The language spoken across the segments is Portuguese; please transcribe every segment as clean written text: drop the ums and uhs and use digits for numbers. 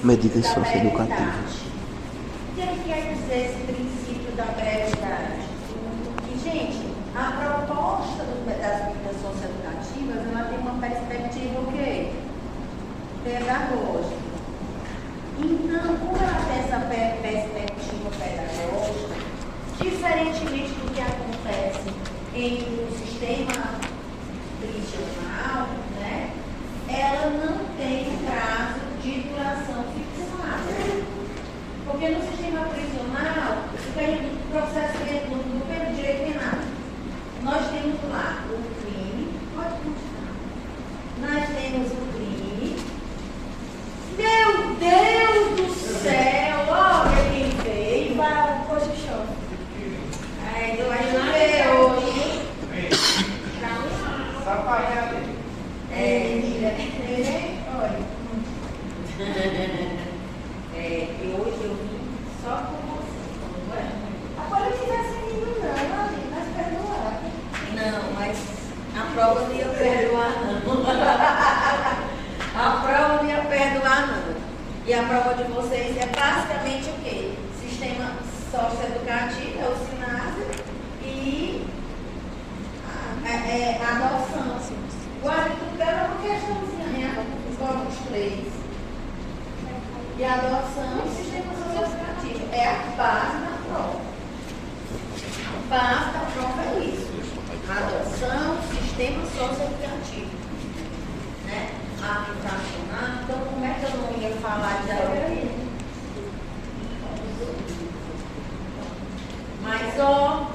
Medidas socioeducativas. O que quer dizer esse princípio da brevidade? E, gente, a proposta das medidas socioeducativas, ela tem uma perspectiva o quê? Pedagógica. Então, como ela tem essa perspectiva pedagógica, diferentemente do que acontece em um sistema prisional, né, ela não tem um prazo de duração fixado. Porque no sistema prisional, o processo do direito penal, nós temos lá o crime, pode continuar. Nós temos o crime. Meu Deus do céu, olha quem veio. Para hoje chove. Aí eu acho que hoje. Olha. Hoje eu vim só com você, não é? Agora eu tivesse vindo não, mas perdoar. Não, mas a prova não ia perdoar, não. A prova não ia perdoar, não. E a prova de vocês é basicamente o quê? Sistema socioeducativo, é o SINASE, e a adoção. Guarde tudo pela uma questãozinha, né? Os três. E a adoção e sistema socioeducativo é a base da prova. A base da prova é isso. Adoção, sistema socioeducativo. Né? Habitacional. Então, como é que eu não ia falar de daí? Mas, ó,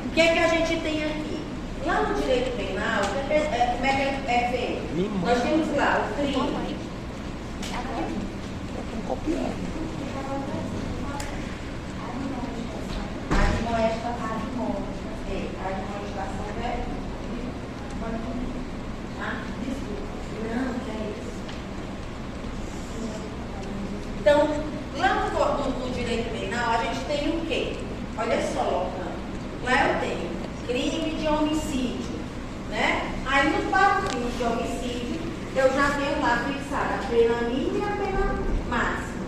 o que é que a gente tem aqui? Lá no direito penal, como é que é feito? Nós temos lá o crime. Admoestação é. Desculpa. Não, que é isso. Então, lá no direito penal, a gente tem o quê? Olha só, Locano. Lá eu tenho crime de homicídio, né? Aí no crime de homicídio, eu já tenho lá fixada a pena mínima e a pena máxima.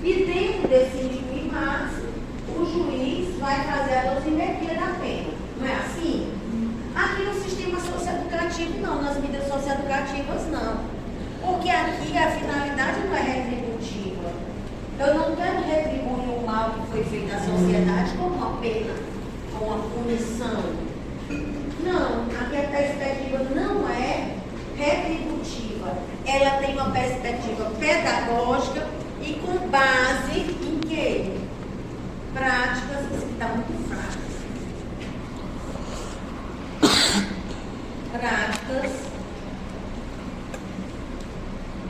E dentro desse mínimo e máximo, o juiz vai fazer a dosimetria da pena. Não é assim? Aqui no sistema socioeducativo não, nas medidas socioeducativas não. Porque aqui a finalidade não é retributiva. Eu não quero retribuir o mal que foi feito à sociedade com uma pena, com uma punição. Não, aqui a perspectiva não é retributiva. Ela tem uma perspectiva pedagógica e com base em quê? Práticas, isso está muito fraco. Práticas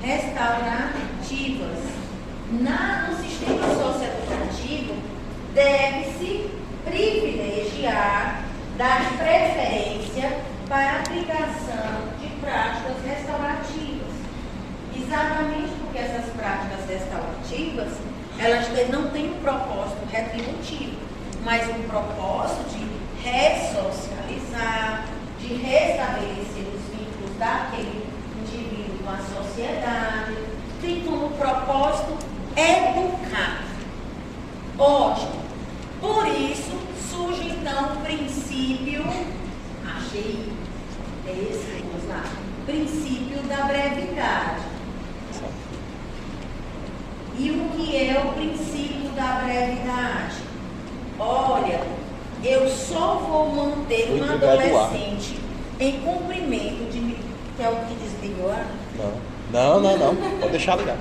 restaurativas. No sistema socioeducativo, deve-se privilegiar, dar preferência para a aplicação de práticas restaurativas. Exatamente porque essas práticas restaurativas, elas não têm um propósito retributivo, mas um propósito de ressocializar, de restabelecer os vínculos daquele indivíduo com a sociedade, tem como propósito educar. Ótimo. Por isso surge então o princípio, achei esse, vamos lá, princípio da brevidade. E o que é o princípio da brevidade? Olha, eu só vou manter um adolescente em cumprimento de... Que é o que desligou? Não. Pode deixar ligado.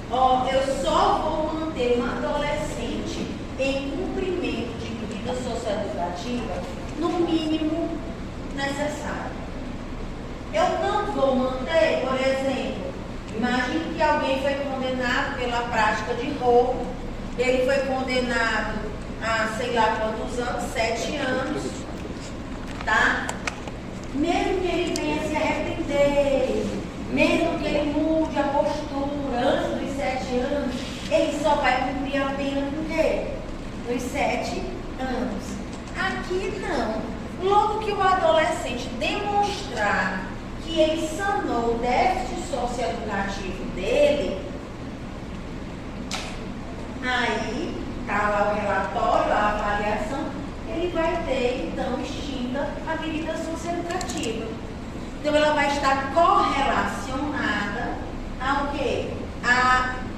Eu só vou manter um adolescente em cumprimento de medida socioeducativa no mínimo necessário. Eu não vou manter, por exemplo, imagine que alguém foi condenado pela prática de roubo, ele foi condenado a sei lá quantos anos, 7 anos, tá? Mesmo que ele venha se arrepender, mesmo que ele mude a postura antes dos 7 anos, ele só vai cumprir a pena do quê? Dos 7 anos. Aqui não. Logo que o adolescente demonstrar que ele sanou o déficit socioeducativo dele, medida socioeducativa. Então, ela vai estar correlacionada ao quê?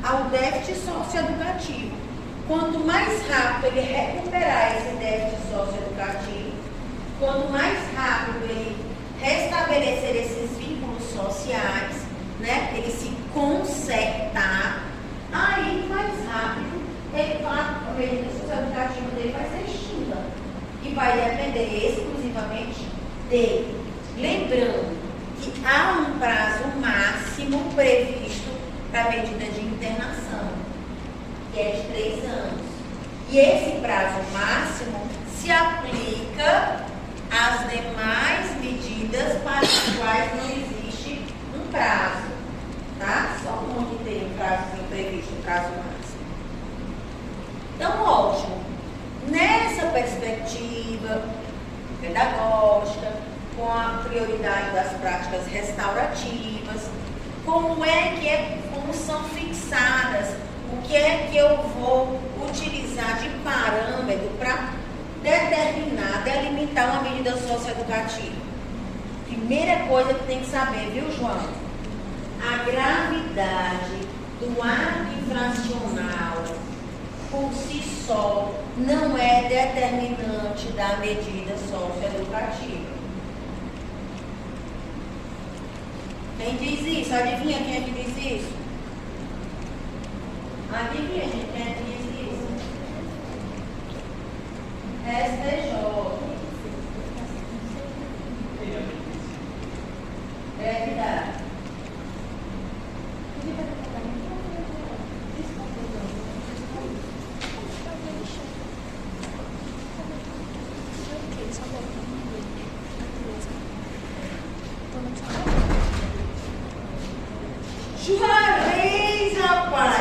Ao déficit socioeducativo. Quanto mais rápido ele recuperar esse déficit socioeducativo, quanto mais rápido ele restabelecer esses vínculos sociais, né, ele se consertar, aí mais rápido a medida socioeducativa dele vai ser extinta. E vai depender exclusivamente dele. Lembrando que há um prazo máximo previsto para a medida de internação, que é de 3 anos. E esse prazo máximo se aplica às demais medidas para as quais não existe um prazo, tá? Só onde tem um prazo previsto, um prazo máximo. Então, ótimo. Nessa perspectiva pedagógica, com a prioridade das práticas restaurativas, como são fixadas, o que é que eu vou utilizar de parâmetro para determinar, delimitar uma medida socioeducativa? Primeira coisa que tem que saber, viu, João? A gravidade do ato infracional por si só não é determinante da medida socioeducativa. Quem diz isso? Adivinha quem é que diz isso? Adivinha, gente, quem é que diz isso? STJ. Gravidade. Juarez, rapaz!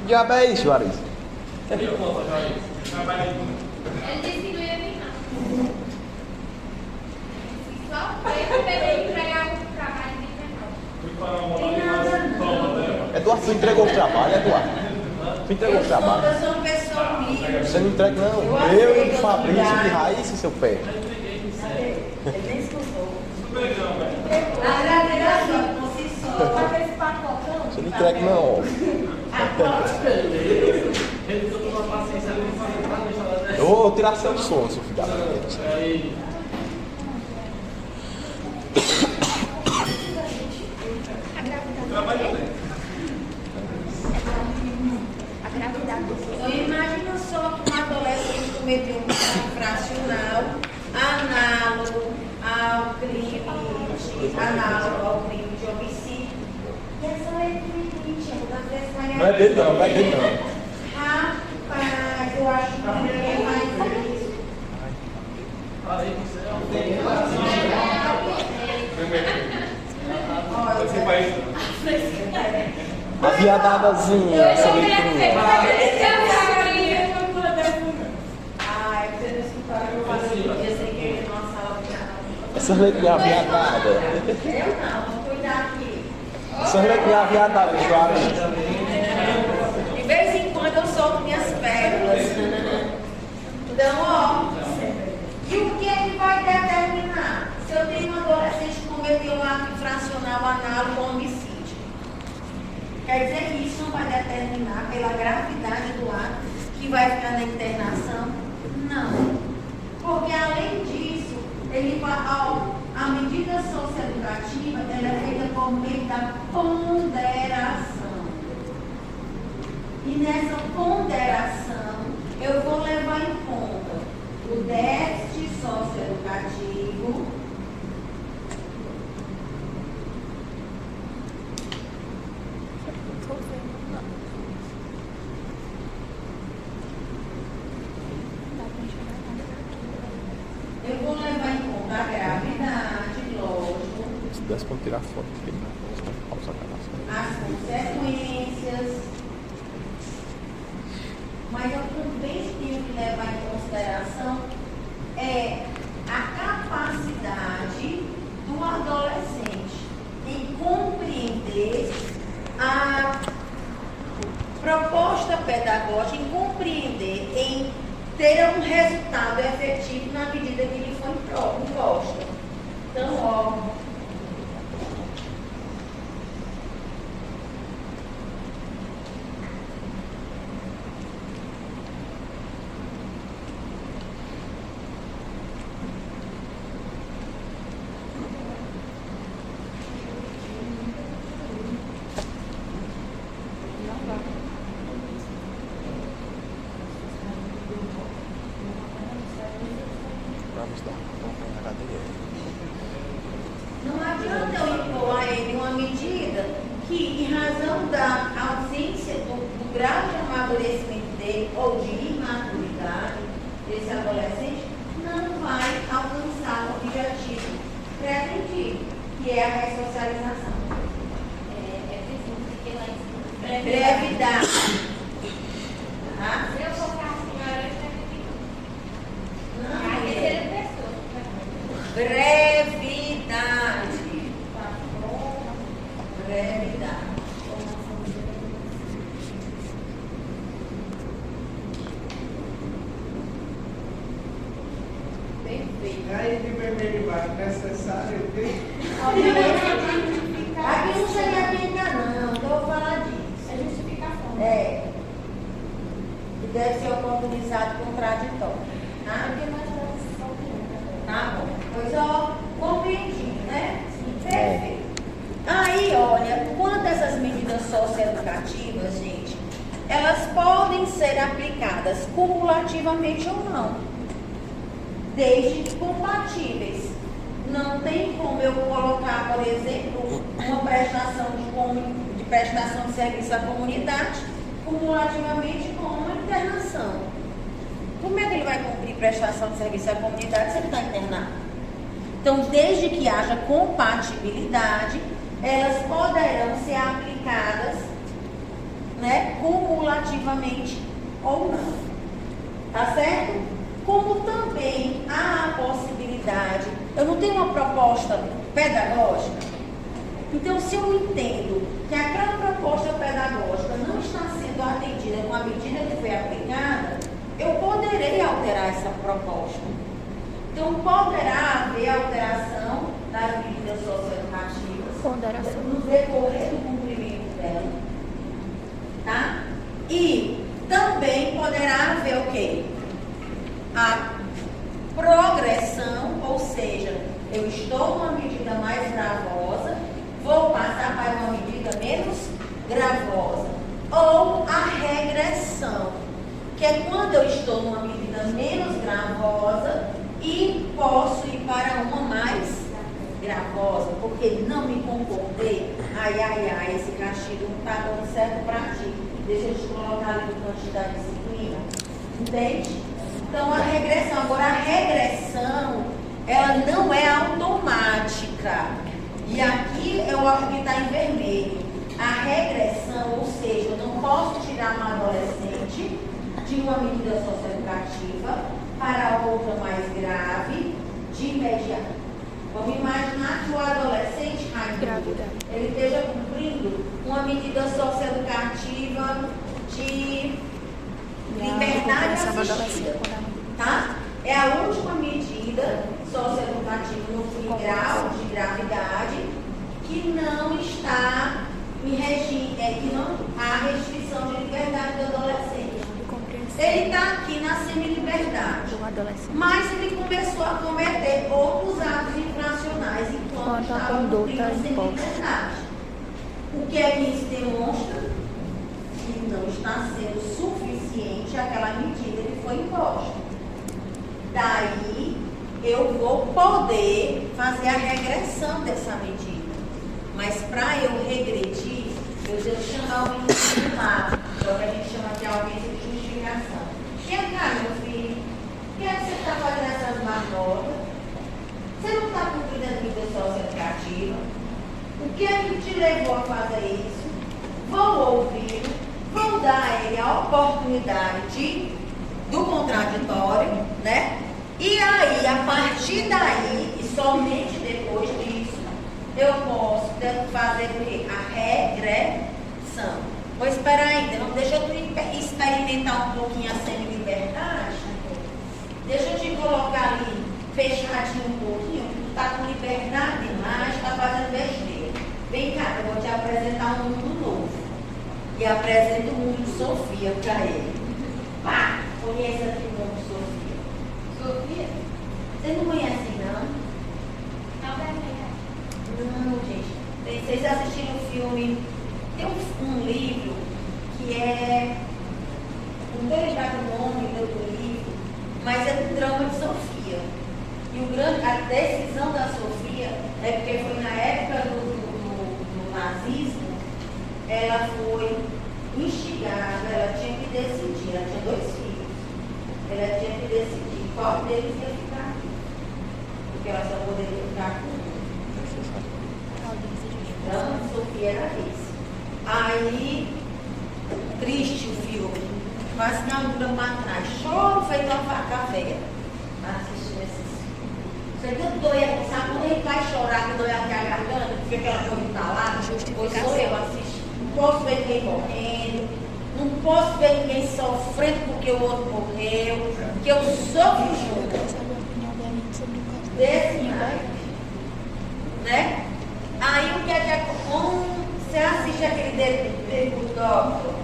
Diabo é isso, Juarez? Ele disse que não ia vir, não. Só foi pra ele entregar o trabalho de Eduardo, tu entregou o trabalho, Eduardo? Tu entregou o trabalho? Eu sou uma pessoa humilde. Você não entrega, não. Eu e o Fabrício de Raíssa, seu pé. Ele nem escutou. Não, A gravidade por si só. Aquele pacotão. Você não entrega, não. Eu vou tirar seu som, seu filho da puta. Então, imagina só que um adolescente cometeu um crime infracional análogo ao crime de homicídio. E essa lei limite, muitas vezes vai. Não é dele, não, não é dele, não. Rapaz, eu acho que ninguém faz isso. A viadadazinha, essa letrinha. Ai, você não escutaram eu falei que eu sei que ele é numa sala de aula. Essa letrinha viadada. Eu não, vou cuidar aqui. Essa letrinha viadada, Juarez. De vez em quando eu solto minhas pérolas. Então, ó, e o que é que vai determinar se eu tenho um adolescente que cometeu um ato infracional análogo ao homicídio? Quer dizer que isso não vai determinar pela gravidade do ato que vai ficar na internação? Não. Porque além disso, a medida socioeducativa ela é feita por meio da ponderação. E nessa ponderação, eu vou levar em conta o déficit socioeducativo, eu vou levar em conta a gravidade, lógico, Se desse pra tirar foto, porque ele não pausa a gravação. as consequências, mas eu também tenho que levar em consideração a capacidade do adolescente em compreender a proposta pedagógica, em compreender, em ter um resultado efetivo na medida que lhe foi imposta. Então, ó. Vamos dar uma cadeia. Não adianta eu impor a ele uma medida que, em razão da ausência do grau de amadurecimento dele ou de imaturidade desse adolescente, não vai alcançar o objetivo pretendido, que é a ressocialização. Brevidade. Tá? Se eu colocar a senhora, eu já vi. Não, A terceira pessoa. brevidade. Brevidade. Perfeito. Aí de vermelho embaixo, necessário ter. Aqui não seria brincar, não, então eu vou falar disso. É justificação. É. Que deve ser oportunizado contraditório. Tá? Porque nós estamos só Tá bom. Pois ó, compreendi, né? Perfeito. Aí, olha, quanto a essas medidas socioeducativas, gente, elas podem ser aplicadas cumulativamente ou não, desde que compatíveis. Não tem como eu colocar, por exemplo, uma prestação de prestação de serviço à comunidade cumulativamente com uma internação. Como é que ele vai cumprir prestação de serviço à comunidade se ele está internado? Então, desde que haja compatibilidade, elas poderão ser aplicadas, né, cumulativamente ou não. Tá certo? Como também há a possibilidade, eu não tenho uma proposta pedagógica, então se eu entendo que aquela proposta pedagógica não está sendo atendida com a medida que foi aplicada, eu poderei alterar essa proposta. Então, poderá haver alteração das medidas socioeducativas no decorrer do cumprimento dela. Tá? E também poderá haver o quê? A progressão, ou seja, eu estou numa medida mais gravosa, vou passar para uma medida menos gravosa. Ou a regressão, que é quando eu estou numa medida menos gravosa e posso ir para uma mais gravosa, porque não me comportei. Ai, esse castigo não está dando certo para ti. Deixa eu te colocar ali no canto da disciplina. Entende? Então, a regressão. Agora, a regressão, ela não é automática. E aqui é o que está em vermelho. A regressão, ou seja, eu não posso tirar uma adolescente de uma medida socioeducativa para outra mais grave de imediato. Vamos imaginar que o adolescente, ele esteja cumprindo uma medida socioeducativa de liberdade assistida. Tá? É a última medida socioeducativa no grau de gravidade que não está em regime, que não há restrição de liberdade do adolescente. Ele está aqui na semi-liberdade, mas ele começou a cometer outros atos infracionais enquanto estava cumprindo a semi-liberdade. O que é que isso demonstra? Que não está sendo suficiente aquela medida que foi imposta. Daí, eu vou poder fazer a regressão dessa medida. Mas para eu regredir, eu devo chamar o menino lá, que é o que a gente chama de ausência de justificação. Vem cá, meu filho, o que é que você está fazendo essas marmotas? Você não está cumprindo a medida socioeducativa? O que é que te levou a fazer isso? Vou ouvir, vou dar a ele a oportunidade do contraditório, né? E aí, a partir daí, e somente depois disso, eu posso fazer o quê? A regressão. Vou esperar ainda, não deixa eu experimentar um pouquinho a semi-liberdade, deixa eu te colocar ali, fechadinho um pouquinho, tu tá com liberdade demais, tá fazendo besteira. Vem cá, eu vou te apresentar um mundo novo. E apresento o mundo de Sofia para ele. Pá, conhece aqui o mundo de Sofia. Sofia? Você não conhece, não? Não deve Não, gente. Vocês assistiram o filme? Tem um livro que é. Não estou lembrado o nome do livro, mas é do drama de Sofia. E a decisão da Sofia é porque foi na época do nazismo, ela foi instigada, ela tinha que decidir, ela tinha 2 filhos, ela tinha que decidir qual deles ia ficar aqui, porque ela só poderia ficar com um. Então, Sofia era isso. Aí, triste o filme, mas na hora para trás, choro feito uma vaca velha, assistindo esses filmes. Você viu doia, sabe quando ele vai chorar, que dói aqui a garganta, porque aquela coisa está lá? Pois sou eu assistindo. Não posso ver ninguém morrendo, não posso ver ninguém sofrendo porque o outro morreu, que eu sofro junto. Desse naipe. Né? Aí o que é que acontece? Você assiste aquele dele Doctor?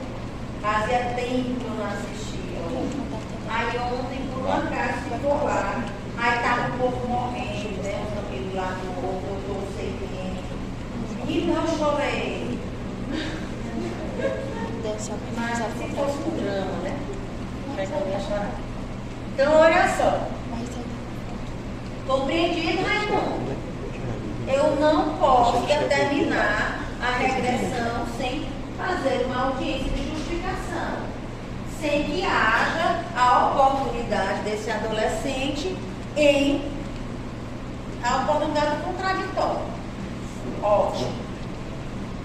Fazia tempo que eu não assistia. Aí ontem, por um acaso, ficou lá. Aí estava um pouco morrendo, né? Um cabelo lá no corpo, eu estou sem tempo. E não chorei. Mas se fosse um drama, né? Eu ia chorar. Então, olha só. Compreendido, Raimundo? Eu não posso determinar a regressão sem fazer uma audiência de justificação, sem que haja a oportunidade desse adolescente em a oportunidade contraditória. Ótimo.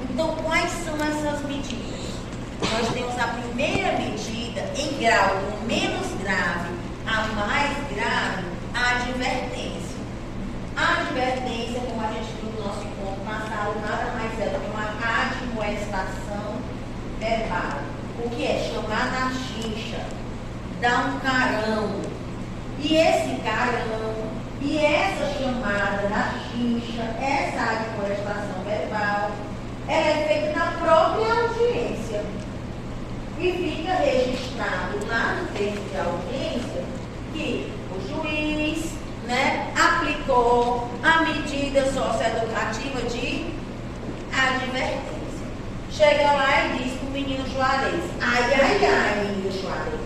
Então, quais são essas medidas? Nós temos a primeira medida em grau do menos grave a mais grave, a advertência. A advertência, como a gente viu no nosso encontro passado, nada mais é do que uma admoestação verbal. O que é? Chamar na chincha, dar um carão. E esse carão, e essa chamada na chincha, essa admoestação verbal, ela é feita na própria audiência. E fica registrado lá no texto de audiência que o juiz, né, aplicou a medida socioeducativa de advertência. Chega lá e diz para o menino Juarez: ai, ai, ai, menino Juarez,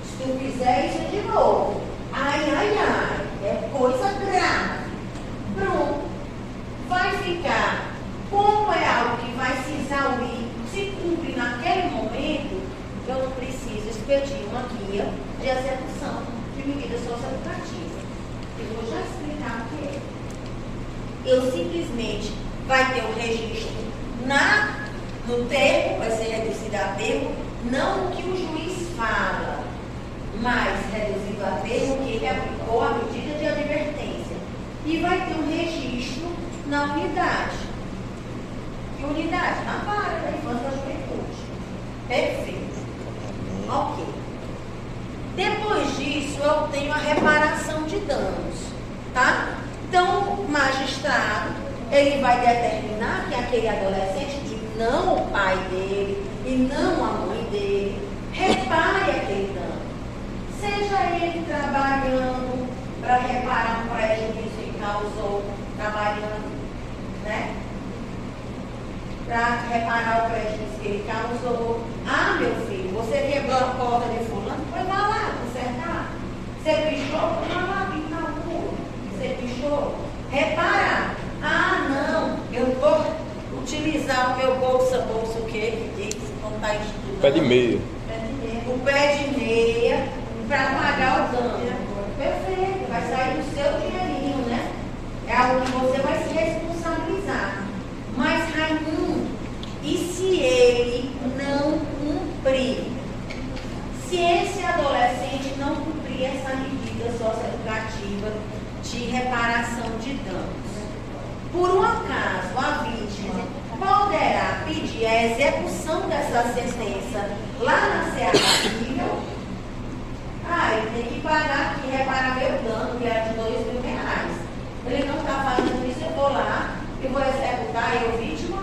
se tu fizer isso de novo, ai, ai, ai, é coisa grave. Pronto. Vai ficar, como é algo que vai se exaurir, se cumpre naquele momento, eu não preciso expedir uma guia de execução de medida socioeducativa. Eu vou já explicar o que é. Eu simplesmente vai ter o registro no termo, vai ser reduzido a termo, não o que o juiz fala, mas reduzido a termo que ele aplicou a medida de advertência. E vai ter um registro na unidade. Que unidade? Na vara da infância e da juventude. Perfeito. Ok. Depois disso, eu tenho a reparação de danos, tá? Então, o magistrado, ele vai determinar que aquele adolescente, e não o pai dele, e não a mãe dele, repare aquele dano. Seja ele trabalhando para reparar um prejuízo que causou, trabalhando, né? Para reparar o prejuízo que ele causou. Ah, meu filho, você quebrou a porta de fulano, pois vai lá consertar. Você pichou, vai lá pintar o muro. Você pichou, reparar. Ah, não, eu vou utilizar o meu bolso o quê? Que diz, quando está estudando. Pé de meia. O pé de meia para pagar o dano. Perfeito, vai sair do seu dinheirinho, né? É algo que você vai se responsabilizar. Mas, Raimundo, e se ele não cumprir? Se esse adolescente não cumprir essa medida socioeducativa de reparação de danos, por um acaso a vítima poderá pedir a execução dessa sentença lá na Seara Civil? Ele tem que pagar aqui, reparar meu dano, que era de R$2.000. Ele não está fazendo isso, eu vou lá e vou executar eu vítima.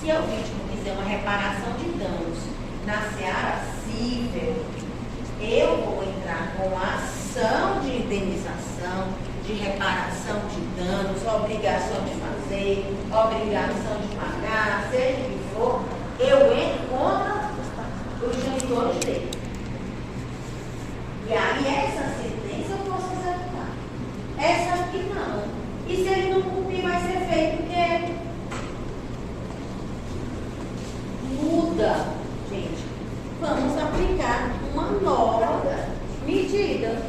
Se eu vítima fizer uma reparação de danos na seara civil, eu vou entrar com a ação de indenização, de reparação de danos, obrigação de fazer, obrigação de pagar, seja o que for, eu entro contra os gestores dele. E aí essa sentença eu posso executar. Essa aqui não. E se ele não cumprir, vai ser feito o quê? Muda, gente. Vamos aplicar uma nova medida.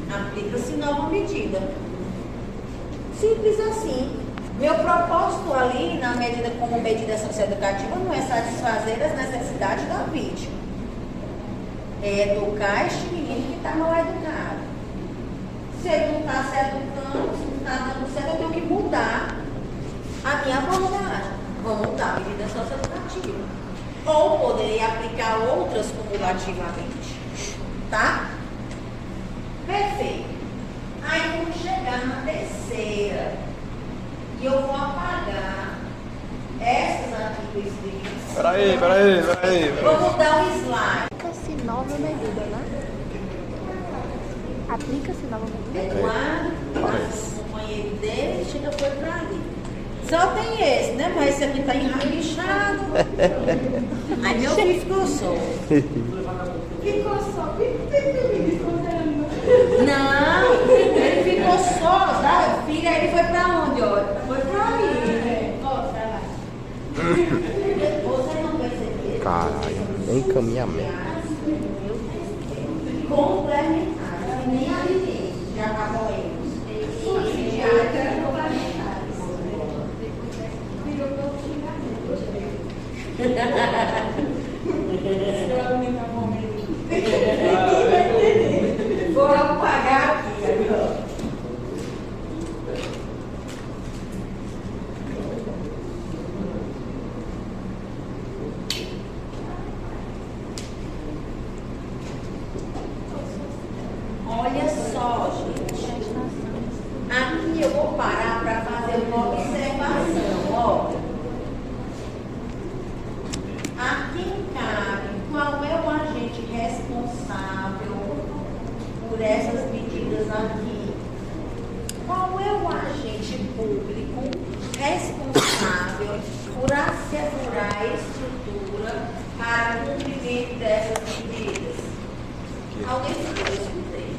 Aplica-se nova medida. Simples assim. Meu propósito ali, na medida como medida socioeducativa, não é satisfazer as necessidades da vítima. É educar este menino que está mal educado. Se ele não está se educando, se não está dando certo, eu tenho que mudar a minha abordagem. Vou mudar a medida socioeducativa. Ou poderei aplicar outras cumulativamente. Tá? Perfeito. Aí vamos chegar na terceira. E eu vou apagar essas aqui do escrito. Peraí. Vou mudar o slide. Aplica-se nova medida, né? Aplica-se nova medida. Eduardo, o companheiro dele, chega foi pra ali. Só tem esse, né? Mas esse aqui tá enrabichado. Aí meu filho ficou só. Ficou só. Não, ele ficou só, sabe? O filho, aí ele foi pra onde, ó? Foi pra ali. Você não percebeu? Caralho, nem encaminhamento. Complementares, nem alimentos, já acabamos. Subsidiárias complementares. Vou apagar aqui agora. Olha só, gente. Aqui eu vou parar para fazer uma observação. Ó. A quem cabe qual é o agente responsável por essas medidas aqui? Qual é o agente público responsável por assegurar a estrutura para o cumprimento dessas medidas? Alguém se escutei?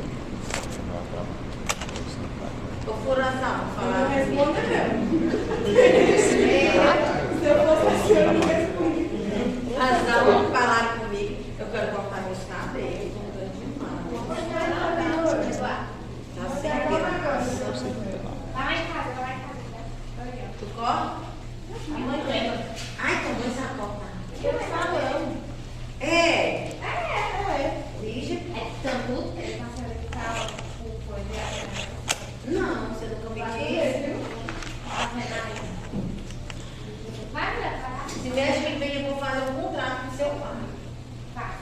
Eu for azar, vou falar. Não responda Se eu fosse assim, eu não respondia. Razão, vamos falar comigo. Eu quero cortar meus cabelos. Tá sem Vai lá em casa. Tu corta? Ai, como essa corta. Eu falo. É. Lígia. É tanto tempo, a senhora que tá com coisa. Não, você nunca me disse. Vai, mulher, vai lá. Se mês que vem eu vou fazer um contrato com seu pai. Vai.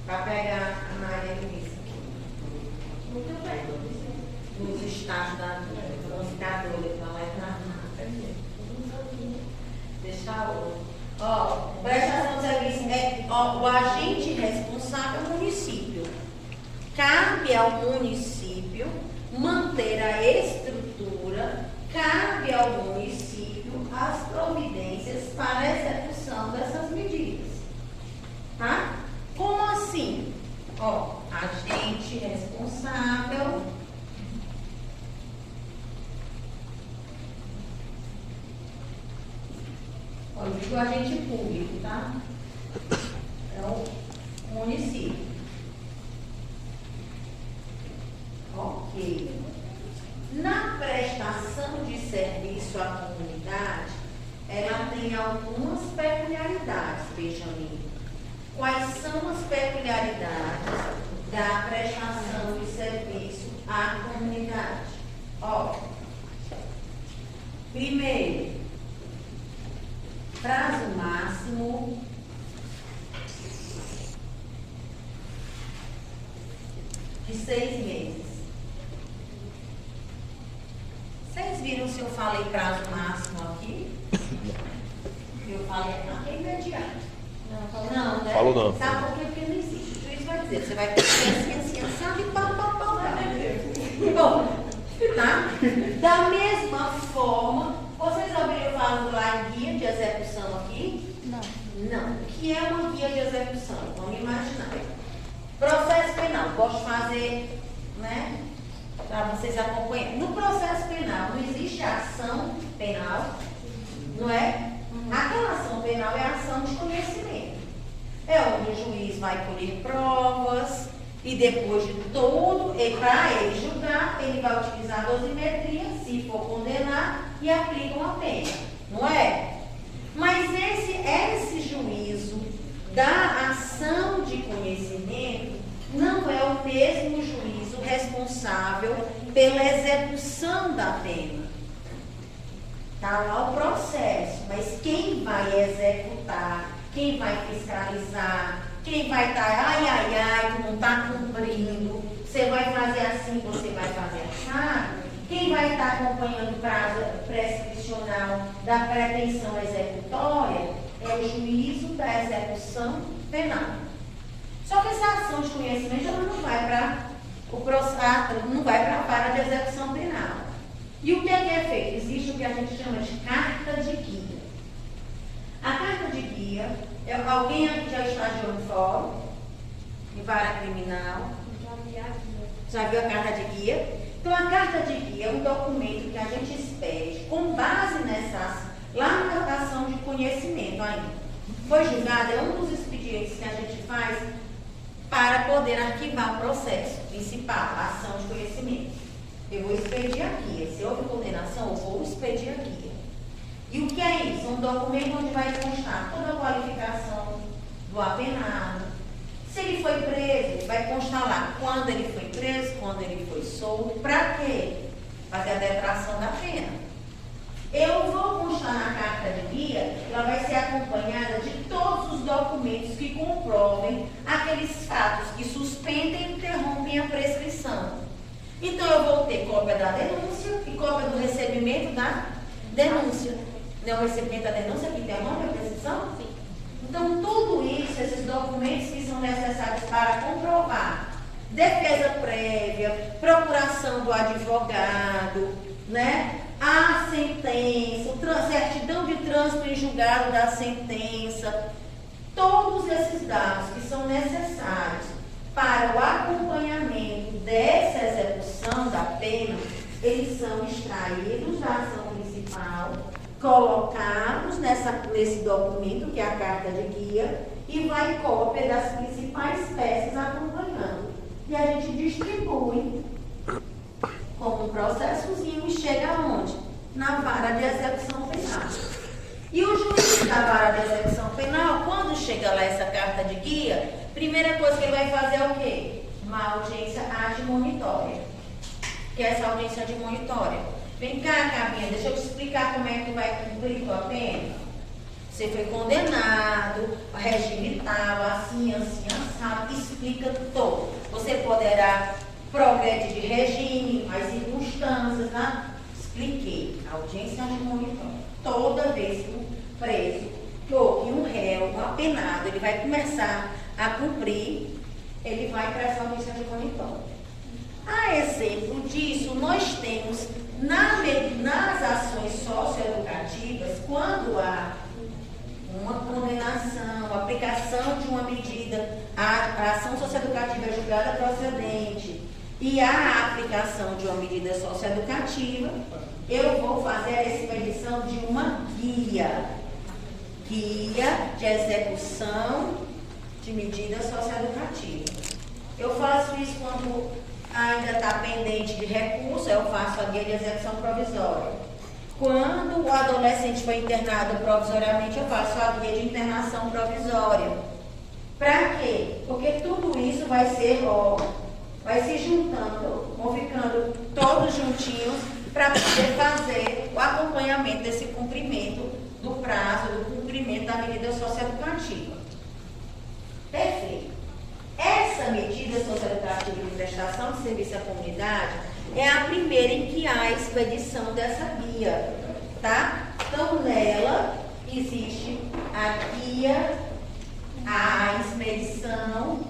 Para pegar a Maria Luísa. Muito bem. Nos estágios da comunicadora, não é nada. Deixa a outra. Ó, prestação de serviço é o agente responsável é o município. Cabe ao município manter a estrutura, cabe ao município as providências para a execução dessas medidas. Tá? Como assim? Ó, agente responsável. Ó, eu digo agente público, tá? É o município. Ok. Na prestação de serviço à comunidade, ela tem algumas peculiaridades, Benjamin. Quais são as peculiaridades da prestação de serviço à comunidade. Ó, primeiro, prazo máximo de 6 meses. Vocês viram se eu falei prazo máximo aqui? Eu falei aqui imediato. Não, né? Falou não. Sabe por quê? Porque não existe. O juiz vai dizer, você vai ter assim, sabe, pau. Bom, tá? Da mesma forma, vocês ouviram falando lá em guia de execução aqui? Não. Não. O que é uma guia de execução? Vamos imaginar. Processo penal. Gosto de fazer, né? Para vocês acompanharem. No processo penal não existe ação penal, não é? Aquela ação penal é a ação de conhecimento. É onde o juiz vai colher provas e depois de tudo, para ele julgar, ele vai utilizar a dosimetria, se for condenar, e aplica uma pena, não é? Mas esse juízo da ação de conhecimento não é o mesmo juízo responsável pela execução da pena. Está lá o processo, mas quem vai executar, quem vai fiscalizar, quem vai estar, tu não está cumprindo, você vai fazer assim, você vai fazer assado, quem vai estar acompanhando o prazo prescricional da pretensão executória é o juízo da execução penal. Só que essa ação de conhecimento ela não vai para a vara de execução penal. E o que é feito? Existe o que a gente chama de carta de guia. A carta de guia, alguém aqui já estagiou no fórum, em vara criminal? Já viu a carta de guia? Então, a carta de guia é um documento que a gente expede com base lá na ação de conhecimento ainda. Foi julgado, é um dos expedientes que a gente faz para poder arquivar o processo principal, a ação de conhecimento. Eu vou expedir a guia. Se houve condenação, eu vou expedir a guia. E o que é isso? Um documento onde vai constar toda a qualificação do apenado. Se ele foi preso, vai constar lá quando ele foi preso, quando ele foi solto. Para quê? Fazer a detração da pena. Eu vou constar na carta de guia, ela vai ser acompanhada de todos os documentos que comprovem aqueles fatos que suspendem e interrompem a prescrição. Então, eu vou ter cópia da denúncia e cópia do recebimento da denúncia. Não é o recebimento da denúncia que interrompe a prescrição? Sim. Então, tudo isso, esses documentos que são necessários para comprovar defesa prévia, procuração do advogado, né? A sentença, certidão de trânsito em julgado da sentença, todos esses dados que são necessários para o acompanhamento dessa execução da pena, eles são extraídos da ação principal, colocados nesse documento, que é a carta de guia, e vai cópia das principais peças acompanhando. E a gente distribui como um processozinho e chega aonde? Na vara de execução penal. E o juiz da vara de execução penal, quando chega lá essa carta de guia, primeira coisa que ele vai fazer é o quê? Uma audiência admonitória. Que é essa audiência admonitória? Vem cá, Cabinha, deixa eu te explicar como é que tu vai cumprir tua pena. Você foi condenado, o regime tal, assim, assado, explica todo. Você poderá progredir de regime, as circunstâncias, né? Expliquei. Audiência admonitória. Toda vez que o preso, que um réu, um apenado, ele vai começar a cumprir, ele vai para essa audiência admonitória. A exemplo disso, nós temos nas ações socioeducativas, quando há uma condenação, a aplicação de uma medida, a ação socioeducativa é julgada procedente e a aplicação de uma medida socioeducativa, eu vou fazer a expedição de uma guia de execução de medida socioeducativa. Eu faço isso quando ainda está pendente de recurso, eu faço a guia de execução provisória. Quando o adolescente foi internado provisoriamente, eu faço a guia de internação provisória. Para quê? Porque tudo isso vai ser, ó, vai se juntando, vão ficando todos juntinhos para poder fazer o acompanhamento desse cumprimento do prazo, do cumprimento da medida socioeducativa. Perfeito. Essa medida socioeducativa de prestação de serviço à comunidade é a primeira em que há a expedição dessa guia, tá? Então, nela existe a guia, a expedição,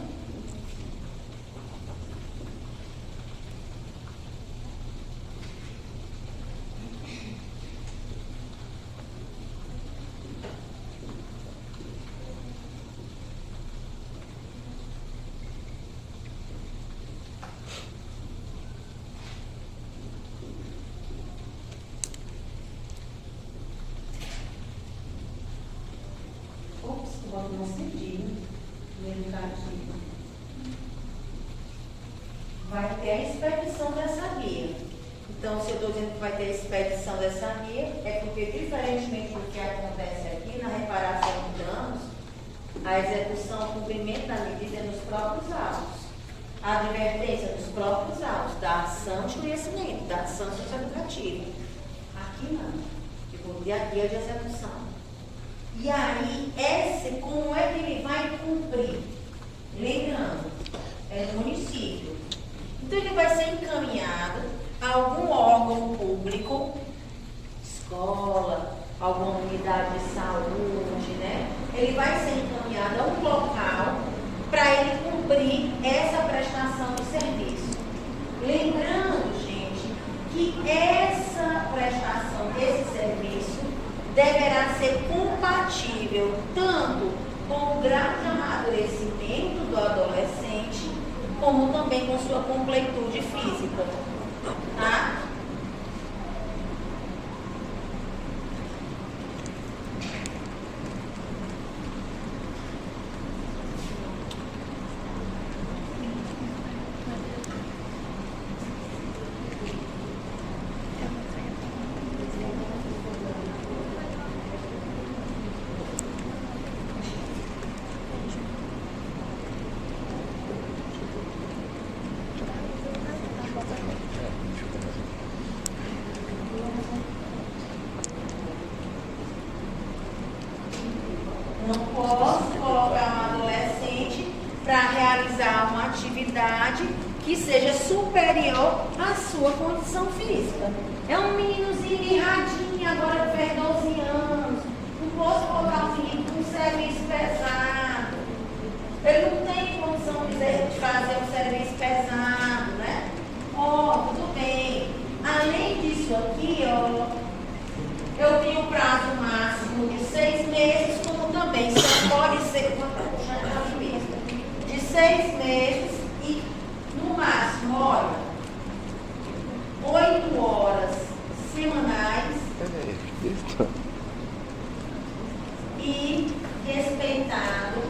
não cedi, no educativo. Vai ter a expedição dessa guia. Então, se eu estou dizendo que vai ter a expedição dessa guia, é porque, diferentemente do que acontece aqui, na reparação de danos, a execução, o cumprimento da medida é nos próprios autos. A advertência nos próprios autos, da ação de conhecimento, da ação socioeducativa. Aqui não. Tipo, dia a dia de execução. E aí, como é que ele vai cumprir? Lembrando, é no município. Então, ele vai ser encaminhado a algum órgão público, escola, alguma unidade de saúde, né? Ele vai ser encaminhado a um local para ele cumprir essa prestação de serviço. Lembrando, gente, que essa prestação desse serviço deverá ser compatível tanto com o grau de amadurecimento do adolescente, como também com sua completude física. Tá? Não posso colocar um adolescente para realizar uma atividade que seja superior à sua condição física. É um meninozinho mirradinho, agora fez 12 anos. Não posso colocar um menino com um serviço pesado. Ele não tem condição de fazer um serviço pesado, né? Ó, tudo bem. Além disso aqui, ó, eu tenho prazo máximo de 6 meses, como também só pode ser de 6 meses e, no máximo, olha, 8 horas semanais e respeitado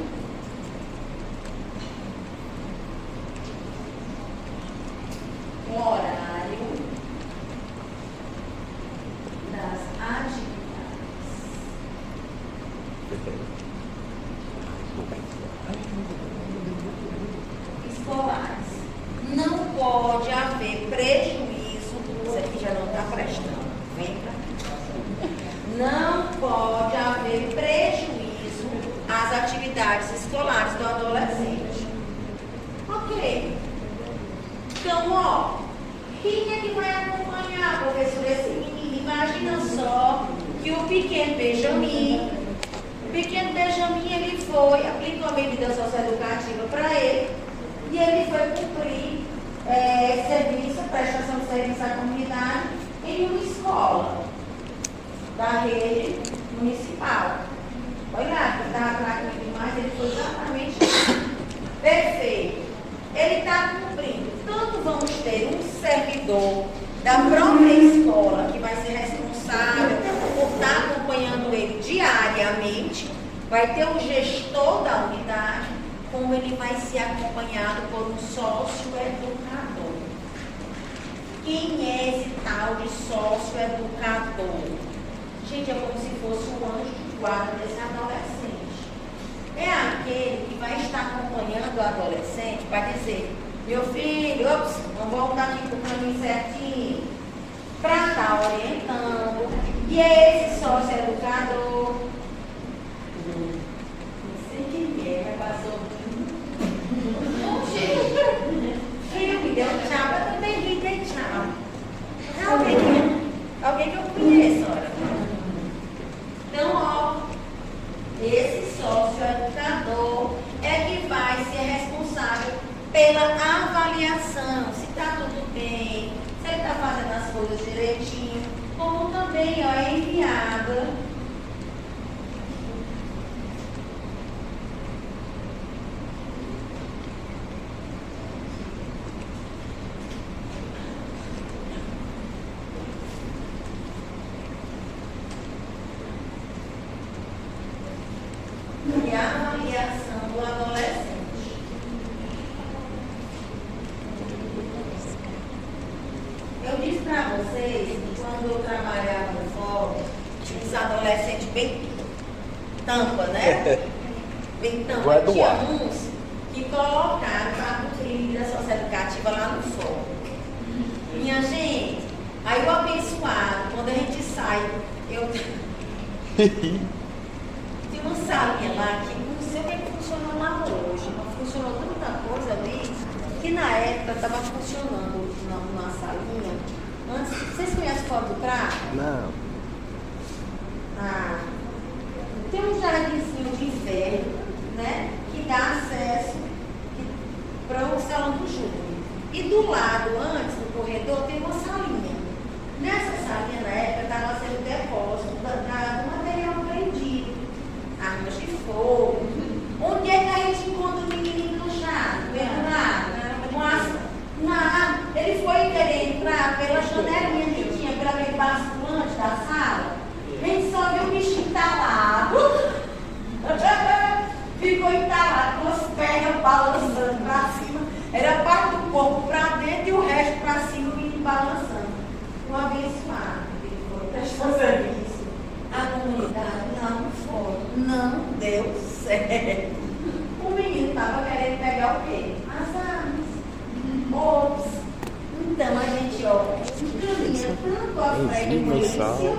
o horário das atividades escolares. Não pode haver prejuízo, isso aqui já não está prestando, vem pra cá. Não pode haver prejuízo às atividades escolares do adolescente. Ok. Então, ó, quem é que vai acompanhar, professor, esse menino? Imagina só que o pequeno Benjamin, ele foi, aplicou a medida socioeducativa para ele, e ele foi cumprir serviço, prestação de serviço à comunidade em uma escola da rede municipal. Olha lá, que estava atracando demais, ele foi exatamente perfeito. Ele está cumprindo. Tanto vamos ter um servidor da própria escola que vai ser responsável por estar acompanhando ele diariamente, vai ter o gestor da unidade, como ele vai ser acompanhado por um sócio-educador. Quem é esse tal de sócio-educador? Gente, é como se fosse o anjo de guarda desse adolescente. É aquele que vai estar acompanhando do adolescente para dizer, meu filho, ops, vamos voltar aqui para o caminho certinho, para estar orientando. E esse sócio educador, não sei quem é, mas passou. Filho, me deu tchau, eu também lhe dei tchau. Alguém que eu conheço, olha. Então, ó, esse sócio educador é que vai ser responsável pela avaliação, se está tudo bem, se ele está fazendo as coisas direitinho, como também ó, é enviada. E a avaliação do adolescente. Eu disse para vocês que quando eu trabalhava no fórum, tinha uns adolescentes bem tampa, né? Bem tampa. Tinha uns que colocaram para cumprir a socioeducativa lá no fórum. Minha gente, aí o abençoado, quando a gente sai, eu. Tinha uma salinha lá que não sei o que funcionou lá hoje, mas funcionou tanta coisa ali que na época estava funcionando numa salinha. Antes, vocês conhecem o Fórum do Crato? Não. Ah, tem um jardinzinho de inverno, né? Que dá acesso para o Salão do Júnior. E do lado, antes, no corredor, tem uma salinha. Nessa salinha, na época, estava sendo depósito do material apreendido. Armas de fogo. Onde é que a gente encontra o menininho do chá? Ele foi querer entrar pela janelinha que tinha, pela meio basculante da sala. A gente só viu o bicho entalado. Ficou entalado, com as pernas balançando para cima. Era parte do corpo para dentro e o resto para cima, o menino balançando. Um abençoado. Ele foi prestar serviço. A comunidade lá no fórum não deu certo. O menino estava querendo pegar o quê? As armas. Ops. Então a gente, ó, encaminha tanto a frequência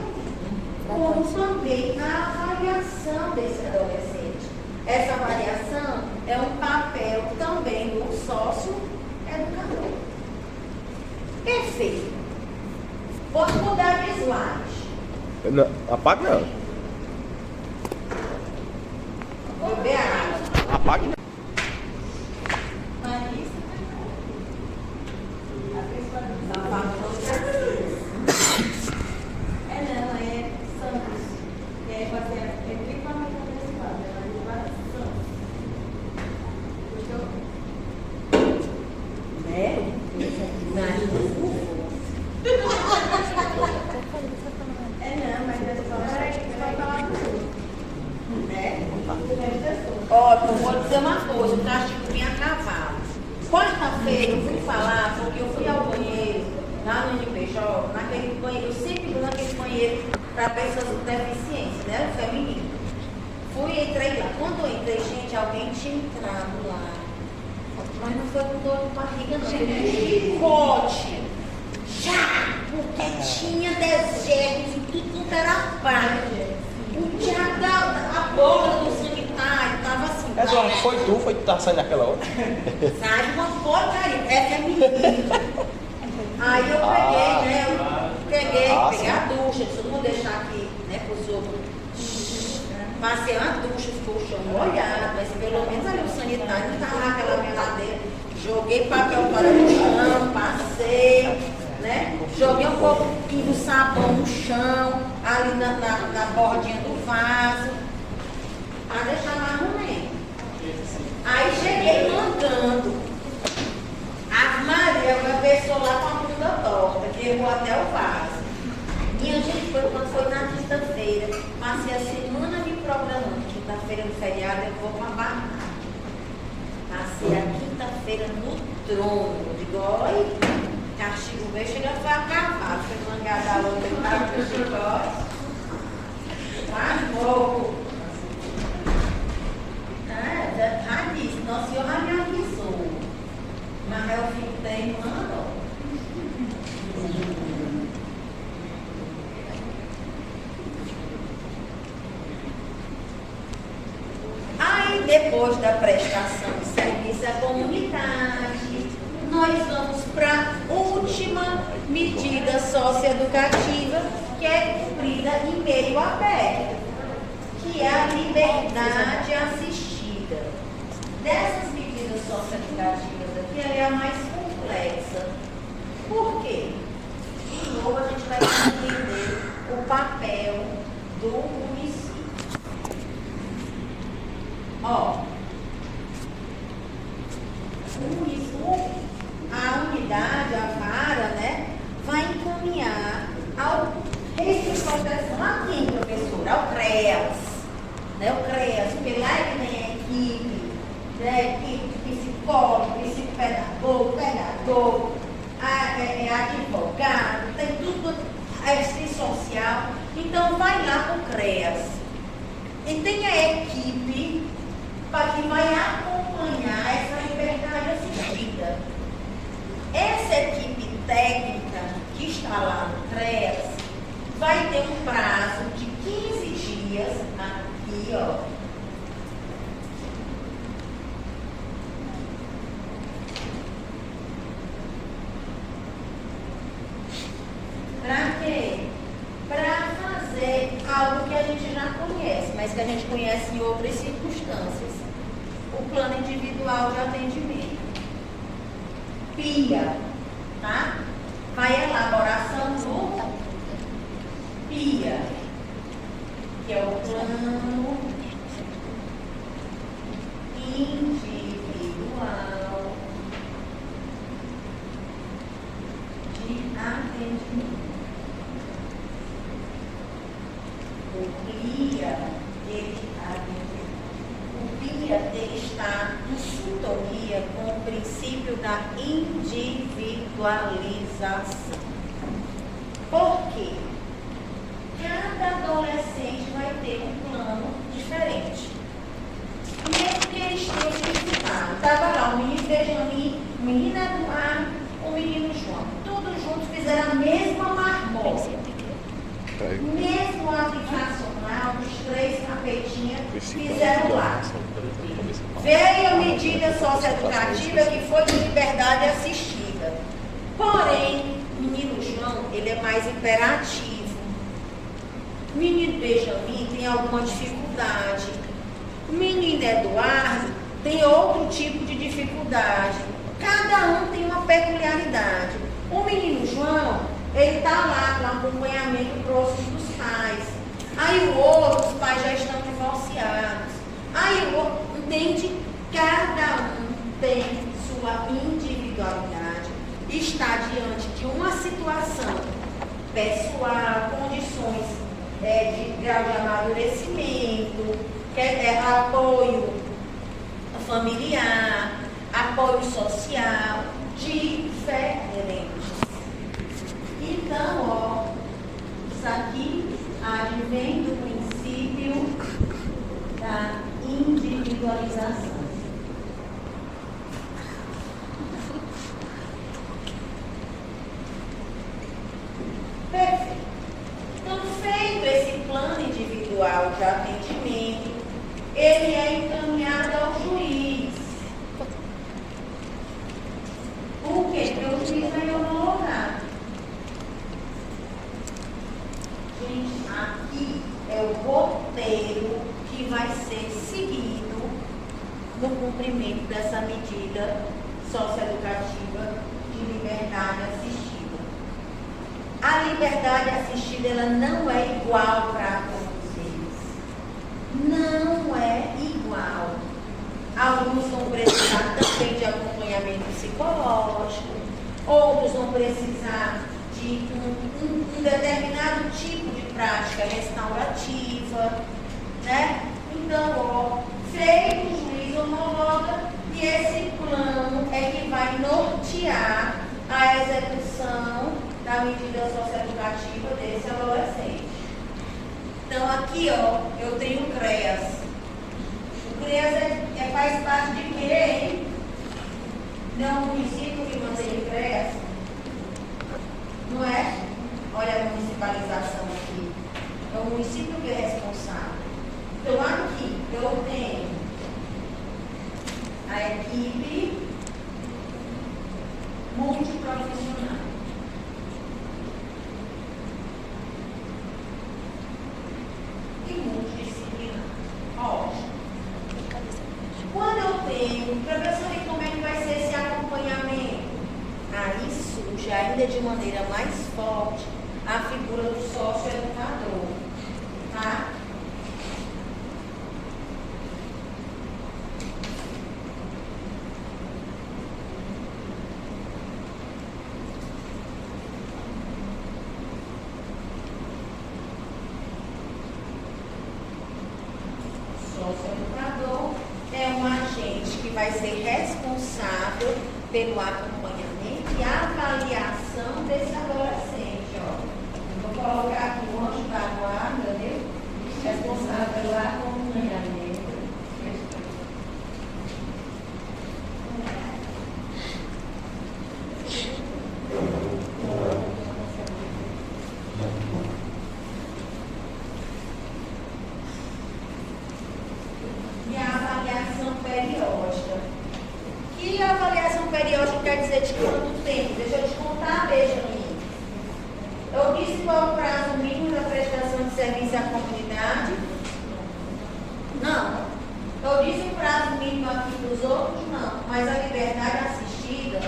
como também a avaliação desse adolescente. Essa avaliação é um papel também do sócio educador. Perfeito. Pode mudar de slide. Não, apague não. Beber água. Apague não. Ó, eu vou dizer uma coisa, o castigo vinha a cavalo. Quarta-feira eu fui falar, porque eu fui ao banheiro, lá no NPJ, naquele banheiro, eu sempre vou naquele banheiro para pessoas com deficiência, né? O feminino. Entrei lá. Quando eu entrei, gente, alguém tinha entrado lá. Mas não foi com dor de barriga, não. Foi com chicote. Já! Porque tinha desertos e tudo quanto era parte. O diabo a bola do sanitário estava assim. Eduardo, foi tu que tá saindo daquela outra? Sai uma porcaria, é feminino. Aí eu peguei, né? Peguei a ducha, se eu não deixar aqui, né, pro sogro. Passei a ducha, ficou o chão molhado, mas pelo menos ali o sanitário não estava lá aquela meladeira. Joguei papel para no chão, passei, né? Joguei um pouquinho do sabão no chão, ali na bordinha do vaso, para deixar lá no meio. Aí cheguei mandando. A Maria, uma pessoa lá com a bunda torta, que levou até o vaso. Minha gente, quando foi na quinta-feira, passei a semana me programando. Quinta-feira no feriado eu vou para a Barra. Passei a quinta-feira no trono. Digo, oi, castigo veio, chega a ficar cavalo. Foi mangada a outra, eu estava com o chicote. Mais pouco. Já disse, Nossa Senhora, depois da prestação de serviço à comunidade, nós vamos para a última medida socioeducativa, que é cumprida em meio aberto, que é a liberdade assistida. Dessas medidas socioeducativas aqui, ela é a mais complexa. Por quê? De novo, a gente vai entender o papel do município. Ó, a unidade, a vara, né, vai encaminhar ao regime de proteção a quem, professora? Ao CREAS. Né, o CREAS, porque lá ele tem a equipe, né, psicólogo, pedagogo, advogado, tem tudo, assistente social. Então, vai lá para o CREAS. E tem a equipe que vai acompanhar essa liberdade assistida. Essa equipe técnica que está lá no CREAS vai ter um prazo de 15 dias, aqui, ó. Para quê? Para fazer algo que a gente já conhece, mas que a gente conhece em outras circunstâncias. O plano individual de atendimento. PIA, tá? Vai a elaboração do PIA, que é o plano individual de atendimento. O PIA, ele está em sintonia com o princípio da individualização. Por quê? Cada adolescente vai ter um plano diferente. Mesmo que eles tenham dificuldade. Estava lá o menino Benjamin, o menino Eduardo, o menino João. Todos juntos fizeram a mesma marmota. Mesmo ato infracional, os 3 capetinhas fizeram lá. Veio a medida socioeducativa que foi de liberdade assistida. Porém, o menino João, ele é mais imperativo. O menino Benjamin tem alguma dificuldade. O menino Eduardo tem outro tipo de dificuldade. Cada um tem uma peculiaridade. O menino João, ele está lá com acompanhamento próximo dos pais. Aí o outro, os pais já estão divorciados. Aí o outro, entende? Cada um tem sua individualidade. Está diante de uma situação pessoal, condições de grau de amadurecimento, apoio familiar, apoio social, diferentes. Então, ó, isso aqui advém do princípio da individualização. Perfeito. Então, feito esse plano individual de atendimento, ele é encaminhado ao juiz. Por quê? Porque o juiz vai homologar. Gente, aqui é o roteiro que vai ser seguido no cumprimento dessa medida socioeducativa de liberdade assistida. A liberdade assistida, ela não é igual para todos eles. Não é igual. Alguns vão precisar também de acompanhamento psicológico, outros vão precisar de um determinado tipo de prática restaurativa, né? Então, ó, feito o juiz homologa e esse plano é que vai nortear a execução da medida socioeducativa desse adolescente. Então, aqui, ó, eu tenho o CREAS. O CREAS faz parte de quê, hein? Não é o município que mantém o CREAS? Não é? Olha a municipalização aqui. É o município que é responsável. Então, aqui eu tenho a equipe multiprofissional. E multidisciplinar. Ótimo. Quando eu tenho, professor, e como é que vai ser esse acompanhamento? Aí surge ainda de maneira mais forte a figura do sócio-educador, tá? Sócio-educador é um agente que vai ser responsável pelo acompanhamento e avaliação desse adolescente. Ó. Vou colocar aqui o anjo da guarda, viu? Responsável pelo acompanhamento. E a avaliação periódica. Que a avaliação periódica quer dizer de quanto tempo? Deixa eu te contar, Benjamin. Eu disse qual é o prazo mínimo da prestação de serviço à comunidade? Não. Eu disse o prazo mínimo aqui dos outros? Não. Mas a liberdade assistida,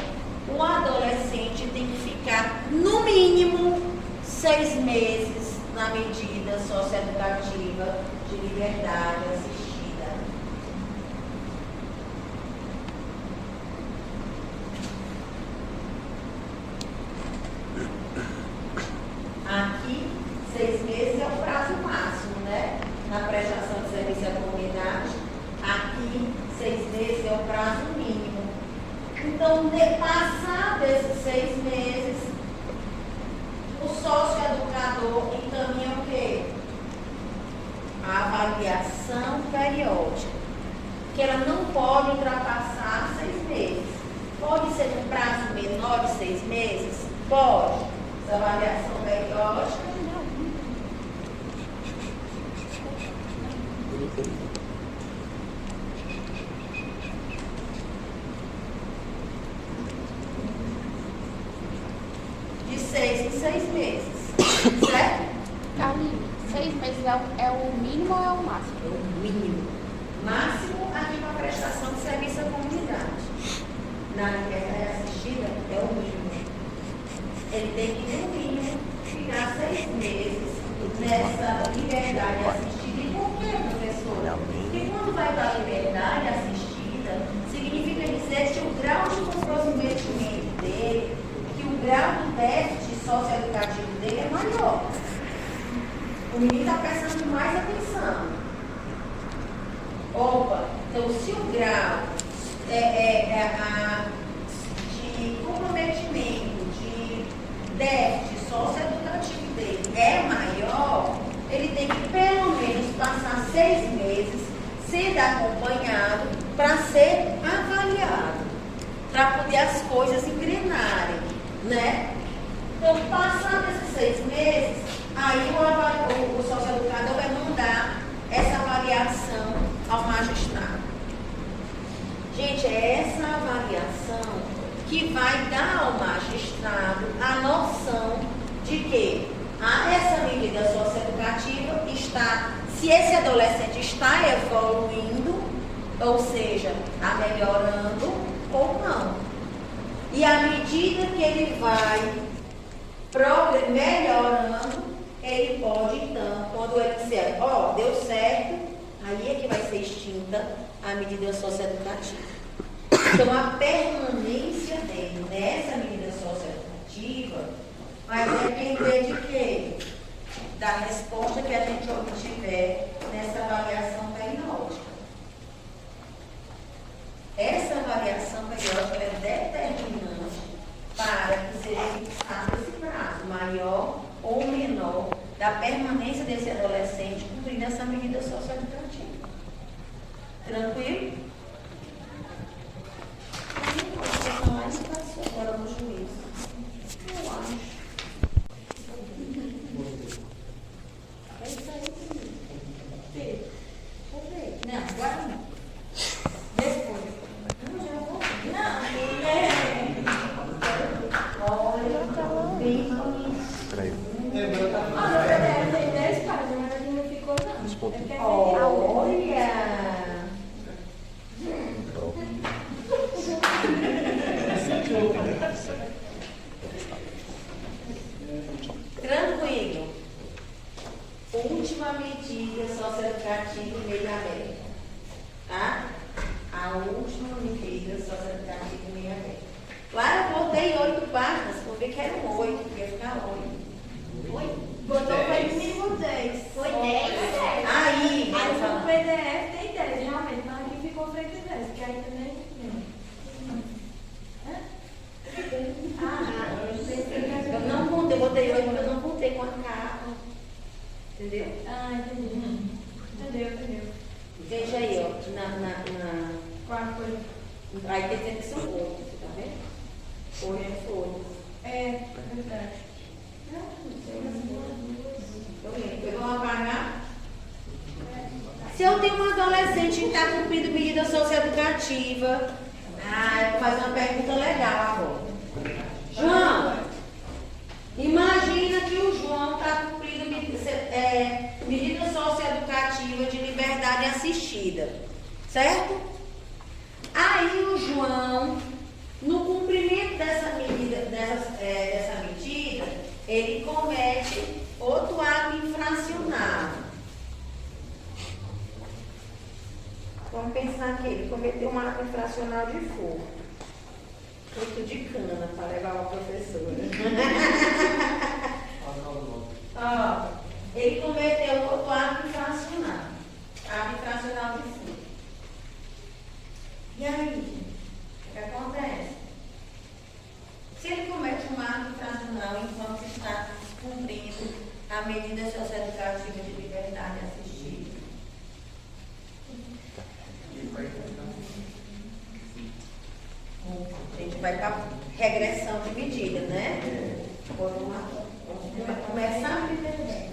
o adolescente tem que ficar, no mínimo, 6 meses na medida socioeducativa de liberdade assistida. Aqui, 6 meses é o prazo máximo, né? Na prestação de serviço à comunidade. Aqui, 6 meses é o prazo mínimo. Então, passado esses 6 meses, o sócio-educador encaminha o quê? A avaliação periódica. Que ela não pode ultrapassar 6 meses. Pode ser um prazo menor de 6 meses? Pode. Essa avaliação periódica. De 6 em 6 meses. Certo? Carlinhos, 6 meses é o mínimo ou é o máximo? É o mínimo. Máximo aqui para prestação de serviço à comunidade. Na liberdade assistida é o mínimo. Ele tem que, no mínimo, ficar 6 meses nessa liberdade assistida. E por quê, professora? Porque quando vai para a liberdade assistida, significa dizer que o grau de comprometimento dele, que o grau do déficit socioeducativo dele é maior. O menino está prestando mais atenção. Opa, então se o grau de comprometimento, de déficit socioeducativo dele é maior, ele tem que pelo menos passar 6 meses sendo acompanhado para ser avaliado, para poder as coisas engrenarem, né? Então, passados esses 6 meses, aí o socioeducador vai mandar essa avaliação ao magistrado. Gente, é essa avaliação que vai dar ao magistrado a noção de que essa medida socioeducativa está, se esse adolescente está evoluindo, ou seja, está melhorando ou não. E à medida que ele vai melhorando, ele pode então, quando ele disser, deu certo, aí é que vai ser extinta a medida socioeducativa. Então, a permanência dele nessa medida socioeducativa vai depender de quê? Da resposta que a gente obtiver nessa avaliação periódica. Essa avaliação periódica é determinante para que seja fixado esse prazo, maior ou menor, da permanência desse adolescente cumprindo essa medida socioeducativa. Tranquilo? Você não mais passou agora no juízo. Eu acho. É isso aí. Vou ver. Não, agora não. Depois. medida socioeducativa em meio ambiente. Lá eu botei 8 páginas, vou ver que eram 8, ia ficar 8. Oi? Botou foi comigo 10. Foi 10? Aí, Mas no PDF tem 10, realmente, mas aqui ficou frente a 10, que aí também. Eu não contei, eu botei 8, mas eu não contei com a capa. Entendeu? Ah, entendi. Entendeu. Veja aí, ó, na Qual foi? aí tem dizendo que são 8, você tá vendo? Folha é folha. É, verdade. Eu vou apagar. Se eu tenho um adolescente que está cumprindo medida socioeducativa, eu vou fazer uma pergunta legal agora. João, imagina que o João está cumprindo medida socioeducativa de liberdade assistida, certo? Aí o João, no cumprimento dessa medida, ele comete outro ato infracional. Vamos pensar que ele cometeu um ato infracional de furto. Furto de cana para levar uma professora. Ele cometeu outro ato infracional. Ato infracional de furto. E aí, o que acontece? Se ele comete um ato infracional enquanto está cumprindo a medida socioeducativa de liberdade assistida, a gente vai para regressão de medida, né?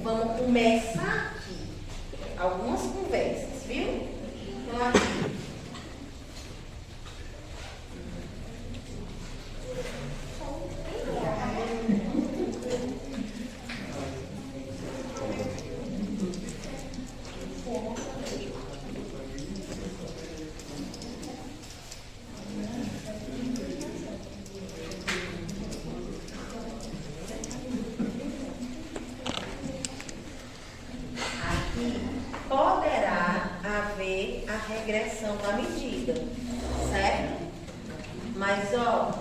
Vamos começar aqui. Algumas conversas, viu? Então, aqui. Poderá haver a regressão da medida, certo? Mas, ó,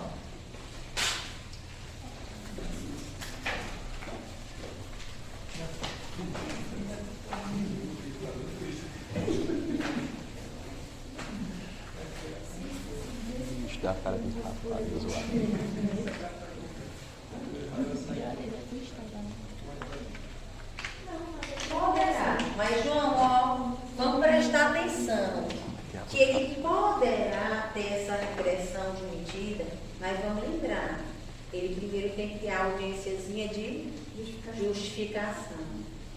Deixa eu dar a cara desse rapaz, zoado. poderá. Mas, João, ó, vamos prestar atenção. Que ele poderá ter essa regressão de medida, mas vamos lembrar, ele primeiro tem que ter a audiênciazinha de justificação.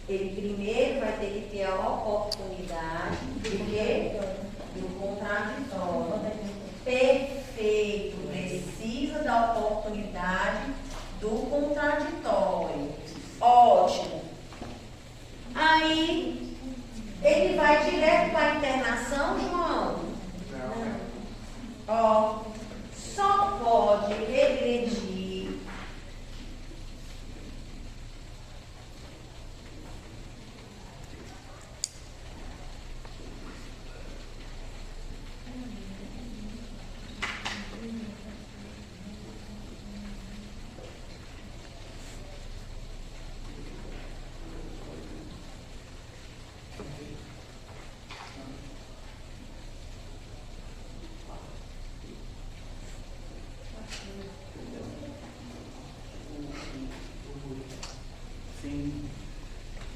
Ele primeiro vai ter que ter a oportunidade do contraditório. Perfeito, precisa da oportunidade do contraditório. Ótimo. Aí, ele vai direto para a internação, João? Não. Ó, só pode regredir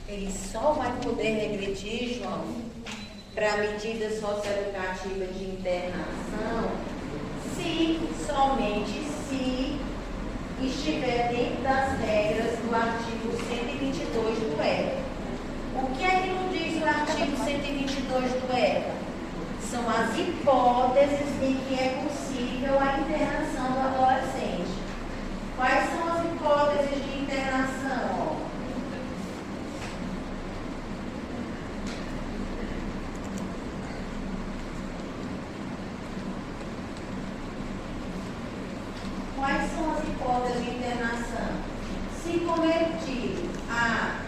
ele só vai poder regredir, João, para a medida socioeducativa de internação, se, somente se, estiver dentro das regras do artigo 122 do ECA. O que é que nos diz o artigo 122 do ECA? São as hipóteses em que é possível a internação do adolescente. Quais são as hipóteses de internação? Quais são as hipóteses de internação? Se cometido ato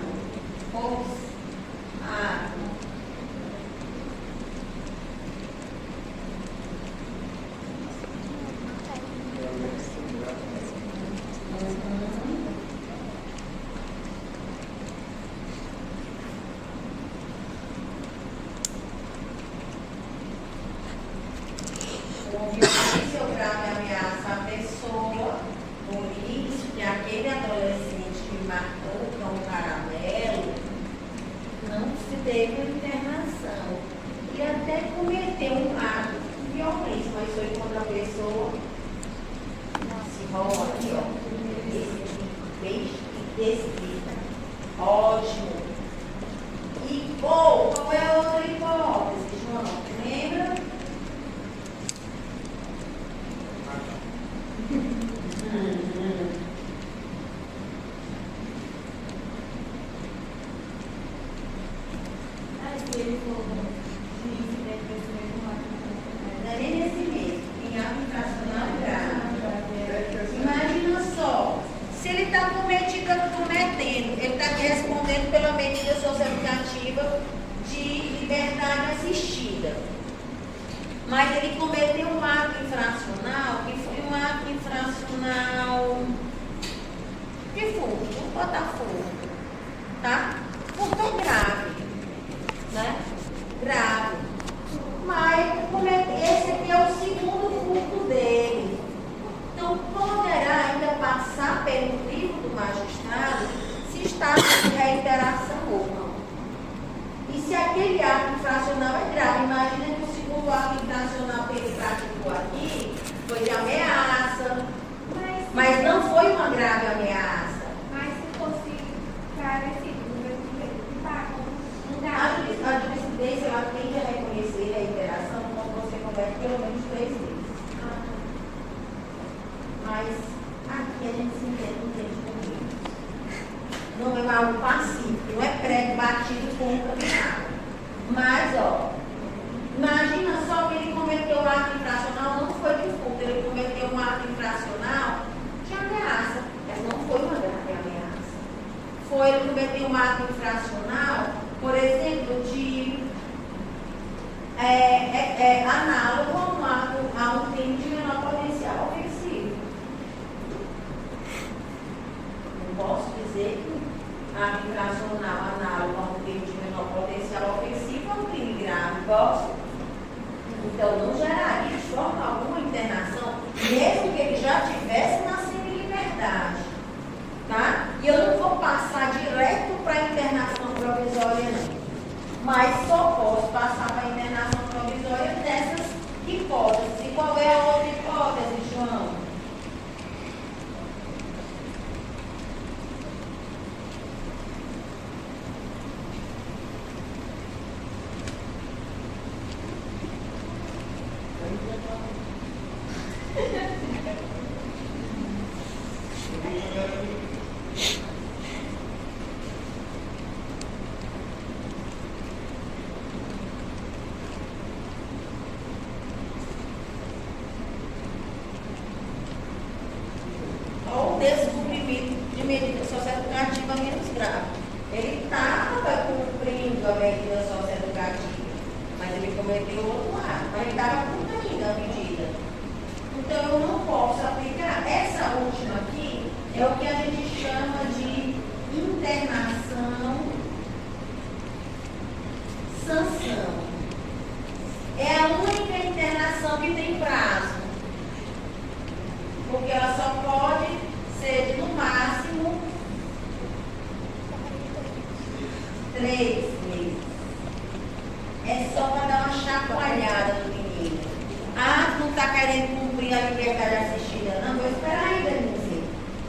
com violência ou grave ameaça à pessoa, por isso que aquele adolescente que marcou com o caramelo não se teve internação. E até cometeu um ato de violência, mas foi contra a pessoa. Se rola aqui, ó. Esse descrita. Ótimo. E qual é a outra hipótese, João? Lembra? Se ele for de incidente desse mesmo Não é nem nesse mesmo. Em ato infracional grave. Imagina só. Se ele está cometendo, ele está respondendo pela medida socioeducativa de liberdade assistida. Mas ele cometeu um ato infracional, que foi um ato infracional de furto, vamos botar furto, tá? Furto é grave, né? Grave. Mas esse aqui é o segundo furto dele. Então, poderá ainda passar pelo crivo do magistrado se está em reiteração ou não. E se aquele ato infracional é grave, imagina que o segundo ato infracional que ele praticou aqui foi de ameaça, mas não foi uma grave ameaça. Mas se fosse parecido, no mesmo jeito, tá com um gato. A jurisprudência ela tem que reconhecer a reiteração quando você comete pelo menos 3 vezes. Mas aqui a gente se entende comigo. Não é algo pacífico, não é prego batido contra nada. Mas, ó, imagina só que ele cometeu um ato infracional, não foi de furto, ele cometeu um ato infracional de ameaça, mas não foi uma grave ameaça. Ele cometeu um ato infracional, por exemplo, de análogo a um crime de menor potencial ofensivo. Não posso dizer que ato infracional análogo a um crime de menor potencial ofensivo é um crime grave, posso? Então, não geraria de forma alguma internação, mesmo que ele já tivesse na semi-liberdade. Tá? E eu não vou passar direto para a internação provisória, não. Mas só posso passar para a internação provisória dessas hipóteses. E qual é a outra hipótese, João? Ou descumprimento de medida socioeducativa menos grave. Ele estava cumprindo a medida socioeducativa, mas ele cometeu outro ato, mas ele estava cumprindo a medida. Então eu não posso aplicar. Essa última aqui é o que a gente chama de internação sanção. É a única internação que tem prazo. Porque ela só pode ser de, no máximo, 3 meses. É só para dar uma chacoalhada no menino. Ah, tu não está querendo cumprir a liberdade assistida, não? Vou esperar ainda, Denise.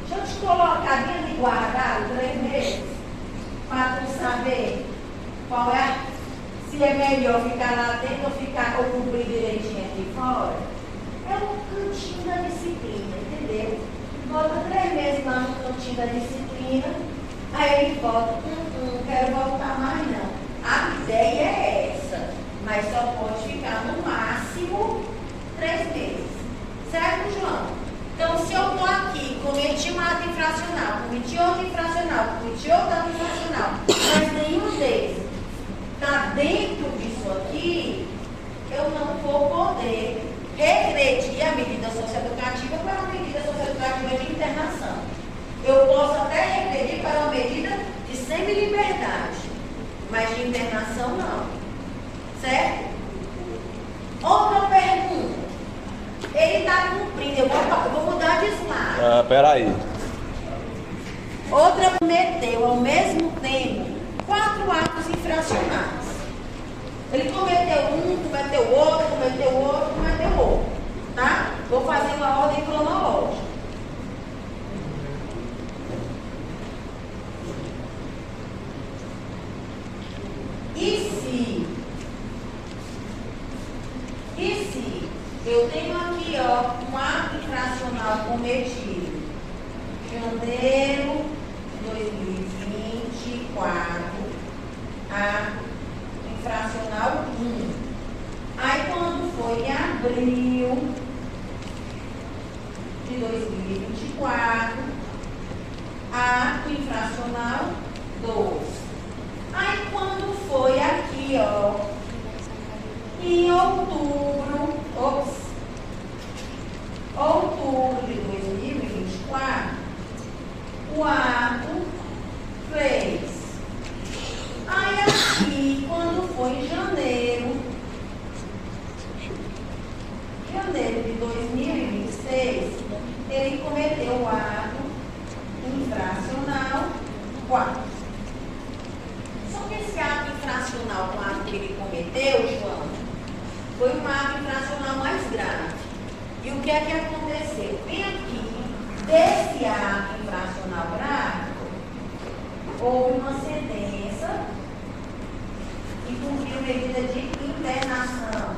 Deixa eu te colocar dentro de guardado 3 meses, para tu saber qual é, se é melhor ficar lá dentro ou cumprir direitinho aqui fora. É um cantinho da disciplina, entendeu? Volta 3 meses lá no cantinho da disciplina, aí ele volta, não quero voltar mais não. A ideia é essa, mas só pode ficar no máximo 3 meses. Certo, João? Então, se eu estou aqui, cometi um ato infracional, cometi outro ato infracional, mas nenhum deles está dentro disso aqui, eu não vou poder regredir a medida socioeducativa para uma medida socioeducativa de internação. Eu posso até regredir para uma medida de semi-liberdade, mas de internação não. Certo? Outra pergunta. Ele está cumprindo, eu vou mudar de slide. Ah, peraí. Outra cometeu ao mesmo tempo 4 atos infracionais. Ele cometeu um, cometeu outro, cometeu outro, cometeu outro. Tá? Vou fazer uma ordem cronológica. E se eu tenho aqui, ó, um ato infracional cometido janeiro de 2024, ato infracional 1. Aí quando foi em abril de 2024, ato infracional 2. Aí quando foi aqui, ó, em outubro de 2024, o ato 3. Aí aqui, quando foi em janeiro de 2026, ele cometeu o ato infracional 4. Só que esse ato infracional 4 que ele cometeu, João, foi um ato infracional mais grave. E o que é que aconteceu? Bem aqui, desse ato infracional grave, houve uma sentença que cumpriu medida de internação.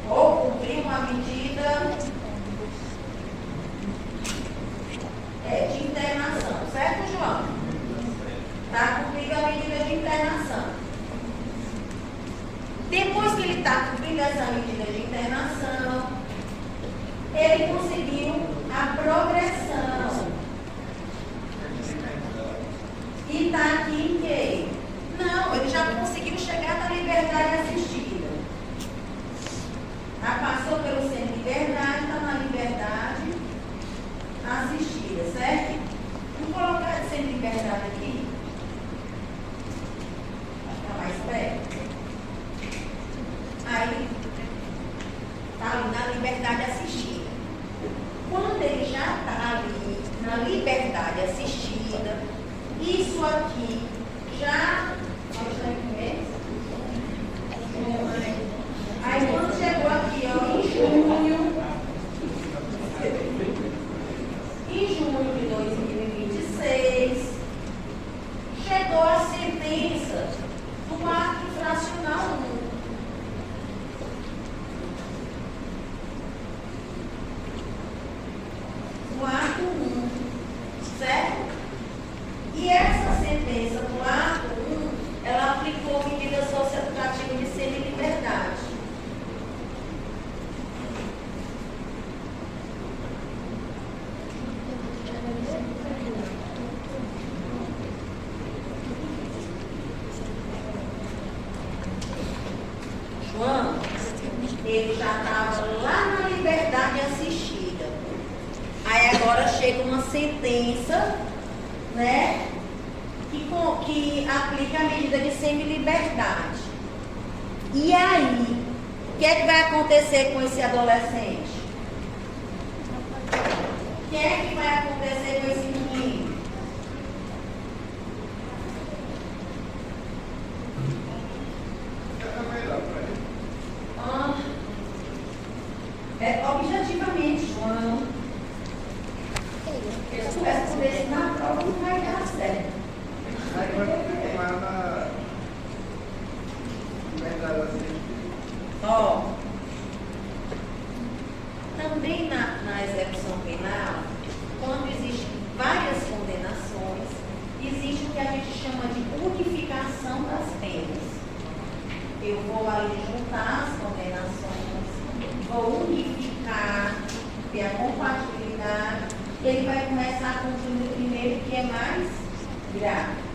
Ou cumpriu uma medida de internação. Certo, João? Está cumprindo a medida de internação. Depois que ele está cumprindo essa medida de internação, ele conseguiu a progressão. E está aqui em quê? Não, ele já conseguiu chegar na liberdade assistida. Já passou pelo semi-liberdade, está na liberdade assistida, certo? Vamos colocar de semi-liberdade aqui. Vai ficar mais perto. Aí, está ali na liberdade assistida. Quando ele já está ali na liberdade assistida, isso aqui já. Aí quando chegou aqui, ó, em junho de 2026, chegou a sentença do ato infracional 1. Do ato 1, certo? E essa sentença do ato 1, ela aplicou medida socioeducativa de semi-liberdade. João, ele já estava lá na liberdade assistida. Aí agora chega uma sentença, né, que aplica a medida de semi-liberdade. E aí, o que é que vai acontecer com esse adolescente? O que é que vai acontecer com esse menino? Objetivamente, João, se eu tivesse com esse na prova, não vai dar certo. Aí vai continuar na liberdade assim. Ó, também na execução penal, quando existem várias condenações, existe o que a gente chama de unificação das penas. Eu vou ali juntar as condenações, vou unificar, ter a compatibilidade, ele vai começar cumprindo o primeiro que é mais grave.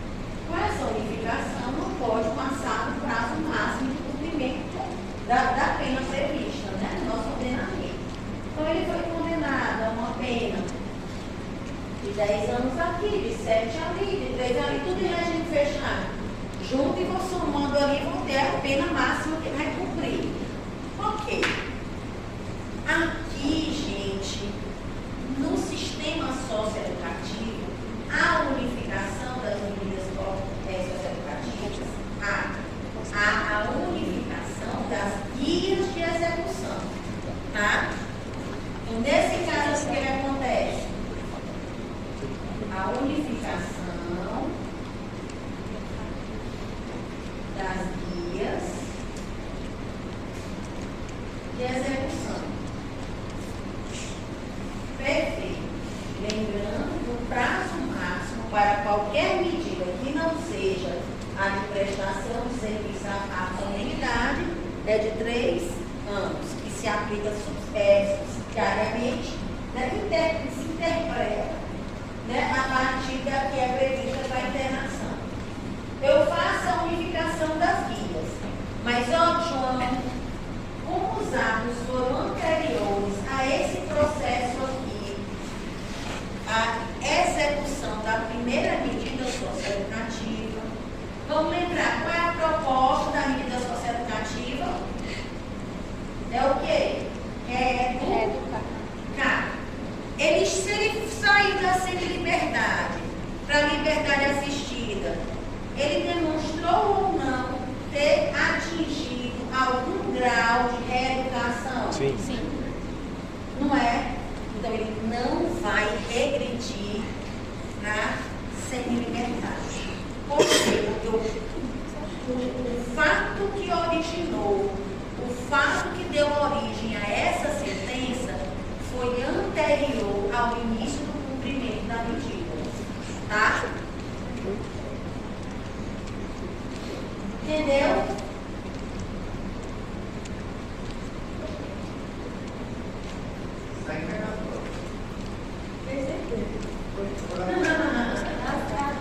Com essa unificação, não pode passar do prazo máximo de cumprimento da pena prevista, né, no nosso ordenamento. Então, ele foi condenado a uma pena de 10 anos aqui, de 7 ali, de 3 ali, tudo em regime fechado. Junto e vou somando ali, vou ter a pena máxima que vai cumprir. Ok. Tá? Então, nesse caso, o que acontece? A unificação das guias de execução. Perfeito. Lembrando que o prazo máximo para qualquer medida que não seja a de prestação de serviço à comunidade é de 3 anos, que se aplica subsidiariamente, né, se interpreta, né, a partir da que é prevista para a internação. Eu faço a unificação das guias, mas, ó, João, como os atos foram anteriores a esse processo aqui, a execução da primeira medida socioeducativa, vamos lembrar qual é a proposta da medida socioeducativa? É o quê? Reeducar. Se ele sair da semi-liberdade para a liberdade assistida, ele demonstrou ou não ter atingido algum grau de reeducação? Sim. Não é? Então ele não vai regredir para semi-liberdade. Por quê? Porque o fato que originou, o fato que deu origem a essa sentença foi anterior ao início do cumprimento da medida. Tá? Entendeu? Sai pegando. Tem certeza. Segunda,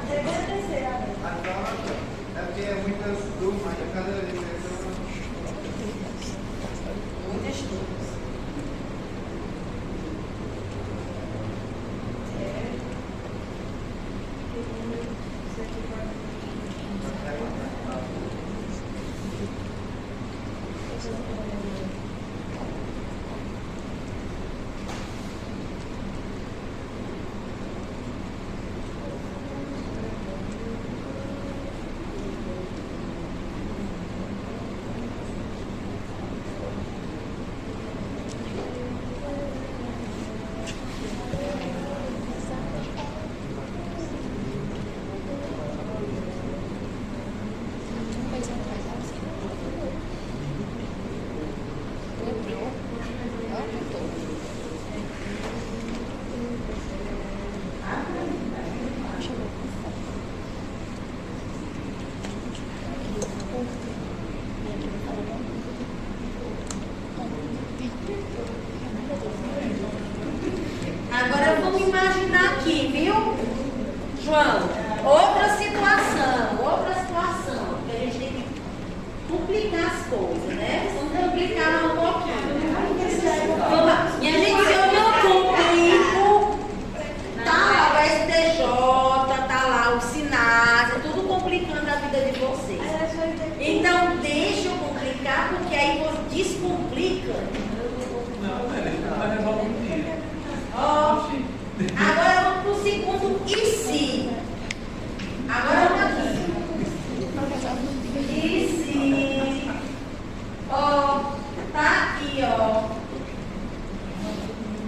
terceira vez. Agora, é porque é muitas turmas, cada licença. Muitas turmas. Agora vamos imaginar aqui, viu, João? Outra situação, que a gente tem que duplicar as coisas, né? Vamos duplicar um pouquinho. Vamos lá. Minha gente, se eu não cumpro, tá lá o STJ, tá lá o SINASA, tudo complicando a vida de vocês. Então, deixa eu complicar, porque aí você descomplica. Ó, agora vamos para o segundo e se. Agora vamos aqui. E se. Ó, tá aqui, ó.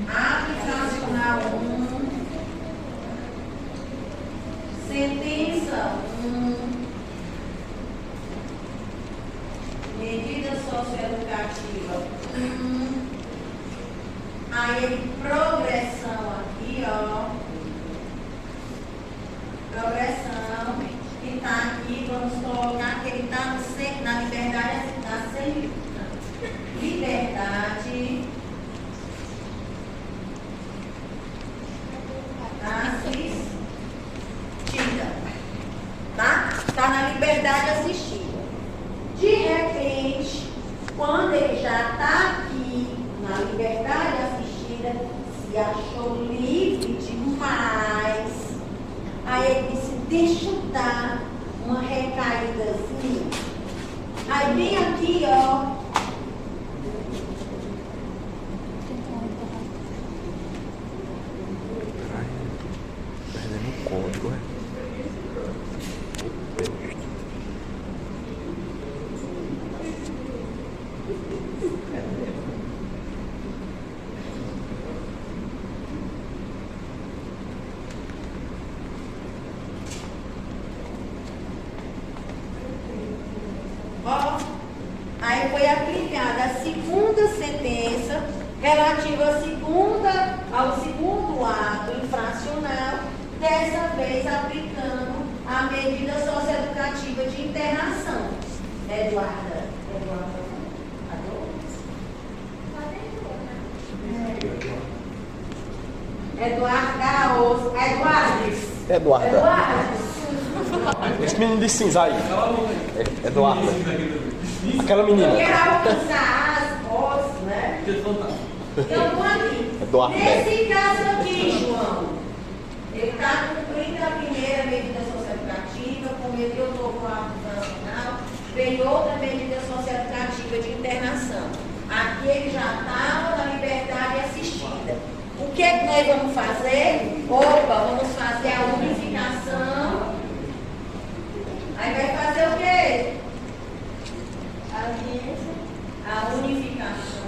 Aplicacional 1. Sentença 1. Medida socioeducativa 1. Aí, progressão aqui, ó. Progressão. Que tá aqui, vamos colocar que ele tá na liberdade, na liberdade assistida. Tá? Tá na liberdade assistida. De repente, quando ele já tá aqui na liberdade assistida, se achou livre demais. Aí ele disse, deixa eu dar uma recaídazinha. Aí vem aqui, ó. Perdendo o código, é? relativa ao segundo ato infracional, dessa vez aplicando a medida socioeducativa de internação. Eduarda. Eduarda. Esse menino de cinza aí. Eduarda. Aquela menina. Quero usar as vozes, né? Então, aqui. Eduardo. Nesse caso aqui, João, ele está cumprindo a primeira medida socioeducativa, cometeu um novo ato infracional, veio outra medida socioeducativa de internação. Aqui ele já estava na liberdade assistida. O que é que nós vamos fazer? Vamos fazer a unificação. Aí vai fazer o quê? A unificação.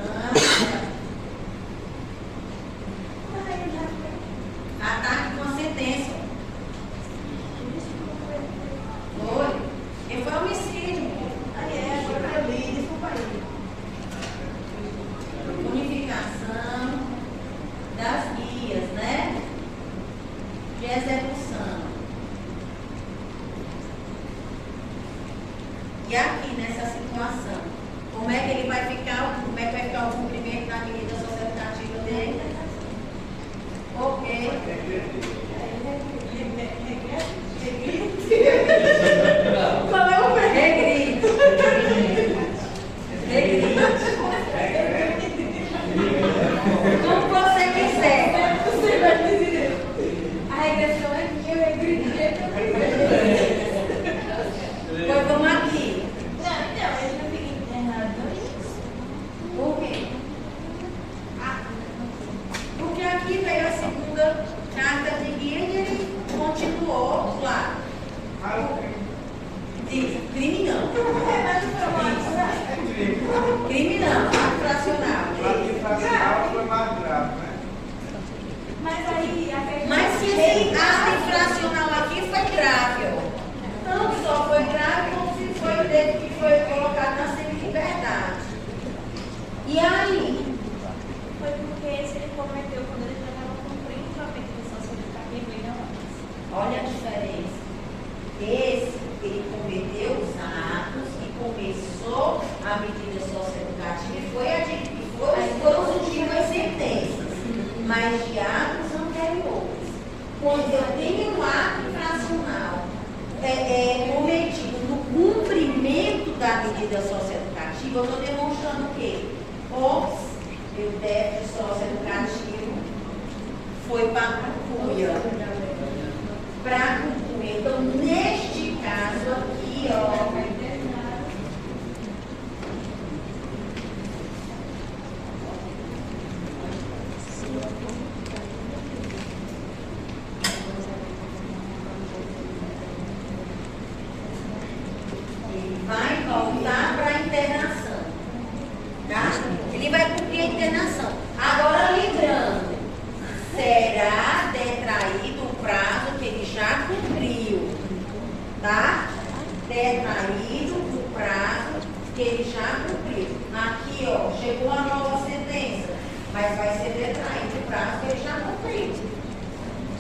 Ataque com a sentença. Foi. E foi homicídio. Agora eu li, desculpa aí. Unificação das guias, né? De execução. E aqui nessa situação, como é que ele vai ficar? Como é que vai ficar o cumprimento da medida socioeducativa dele? Ok. Qual é o Regride. Como você quiser. Você vai dizer. A regressão é minha, eu regridi. Pois vamos aqui. Não, ele não fica internado. Por quê? Porque aqui veio a segunda carta de guia e ele continuou lá. Diz, crime não. Crime não, ato fracional. Infracional foi mais grave, né? Mas aí a questão. Mas se esse ato infracional aqui foi grave, ó. Não só foi grave, como se foi o dedo que foi colocado na semi-liberdade. E aí? Foi porque se ele cometeu quando ele já estava cumprindo a medida socioeducativa e não antes. Olha a diferença. Esse, ele cometeu os atos e começou a medida socioeducativa e foram surgindo as sentenças, mas de atos anteriores. Quando eu tenho um ato infracional cometido no cumprimento da medida socioeducativa, eu estou demonstrando o quê? Meu déficit socioeducativo foi para a cuia. Para cumprir. Então, neste caso aqui, ó. Ele vai voltar para a internação. Tá? Ele vai cumprir a internação. Agora, lembrando, será detraído o prazo que ele já cumpriu, tá? Detraído o prazo que ele já cumpriu. Aqui, ó, chegou a nova sentença, mas vai ser detraído o prazo que ele já cumpriu.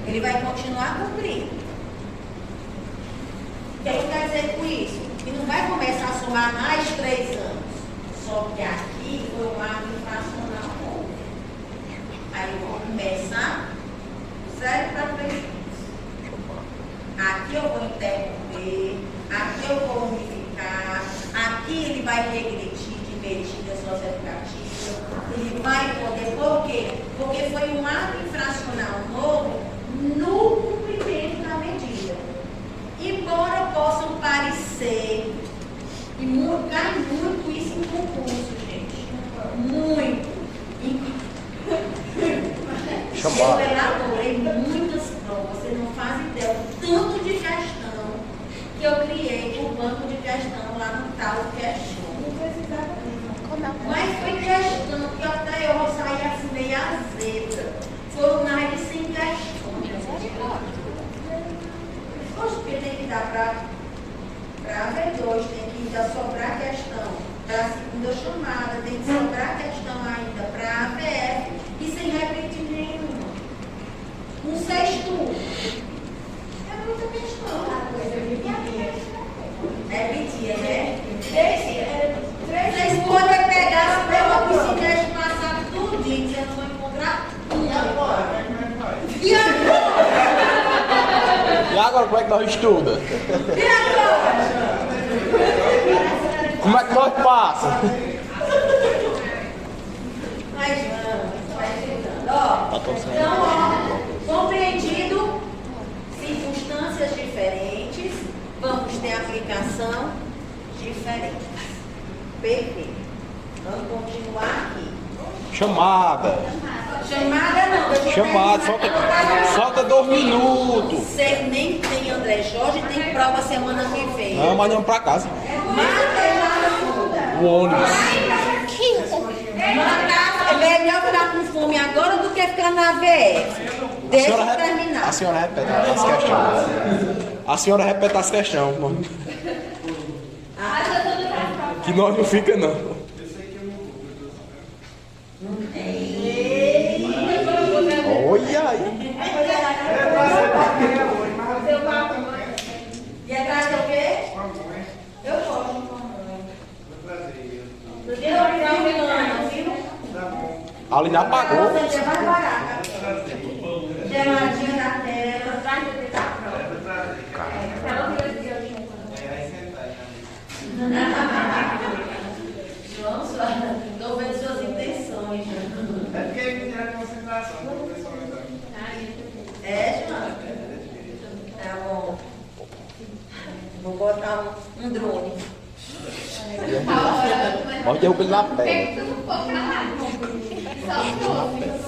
Ele vai continuar cumprindo. O que eu quero dizer com isso? Que não vai começar a somar mais 3 anos. Só que aqui foi um ato infracional novo. Aí eu vou começar 0 para 3 anos. Aqui eu vou interromper, aqui eu vou unificar, aqui ele vai regredir de medida socioeducativa, ele vai poder, por quê? Porque foi um ato infracional novo no cumprimento da medida. Embora possam parecer, e cai muito isso em concurso, gente, muito. Eu elaborei muitas provas, você não faz ideia do tanto de questão que eu criei por banco de questão lá no tal Question. Mas foi questão que até eu saí assim meio azeda. Foram mais de 100 questões. Poxa, porque tem que dar para V2, tem que ainda sobrar questão para a segunda chamada, tem que sobrar questão ainda para a AVS. agora como é que nós estuda? Como é que nós passa? Mas vamos, vai chegando. Ó, então, ó, compreendido, circunstâncias diferentes, vamos ter aplicação diferente. Perfeito. Vamos continuar aqui. Chamada. Chamada não, eu vou Chamada, terminar. falta 2 minutos. Você nem tem André Jorge, tem prova semana que vem. Não, mas não pra casa. Mas O ônibus. é melhor ficar com fome agora do que ficar na VF. Deixa eu terminar. A senhora repete as questões. A senhora repete as questões. Que nós não fica não. Olha aí. E atrás é o quê? Eu gosto de mamãe. Eu viu? Ali apagou. Você vai parar. Geladinho na tela. Atrás do da prova. João, estou vendo suas intenções. É porque aí me tira a concentração, não tem também. É, João? Tá bom. Vou botar um drone. Nós derrubamos ele na perna.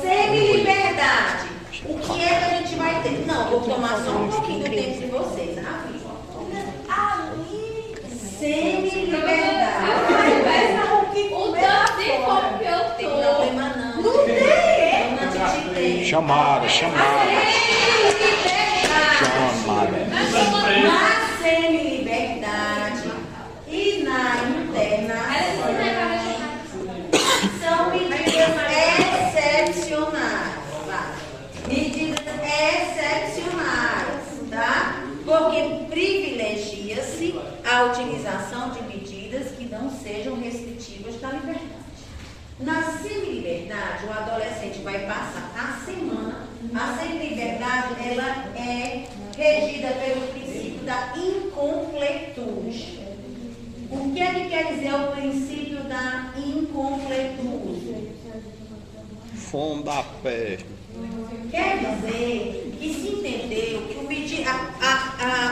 Semi-liberdade. O que é que a gente vai ter? Não, vou tomar só um pouquinho do tempo de vocês. Semi-liberdade. O tanto de fome que eu Tem tô. problema não. Não tem. Não tem. Chamada. Semi-liberdade. Na semi-liberdade e na internação são medidas excepcionais. Vai. Medidas excepcionais, tá? Porque privilegia-se a utilização de medidas que não sejam restritivas da liberdade. Na semi-liberdade, o adolescente vai passar a semana. A semi-liberdade, ela é regida pelo princípio da incompletude. O que é que quer dizer o princípio da incompletude? Fome da pé. Quer dizer que se entendeu que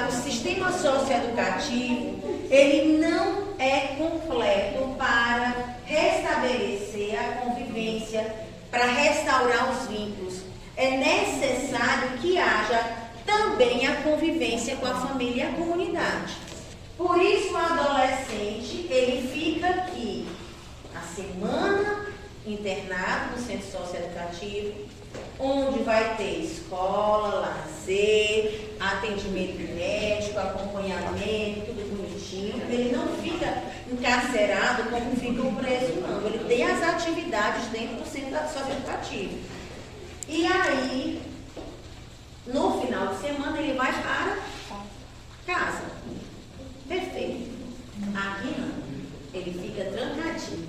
o sistema socioeducativo ele não é completo para restabelecer a convivência, para restaurar os vínculos. É necessário que haja também a convivência com a família e a comunidade. Por isso o adolescente ele fica aqui a semana internado no centro socioeducativo, onde vai ter escola, lazer, atendimento médico, acompanhamento, tudo bonitinho. Ele não fica encarcerado como fica o preso, não. Ele tem as atividades dentro do centro socioeducativo. E aí, no final de semana, ele vai para casa. Perfeito. Aqui não. Ele fica trancadinho.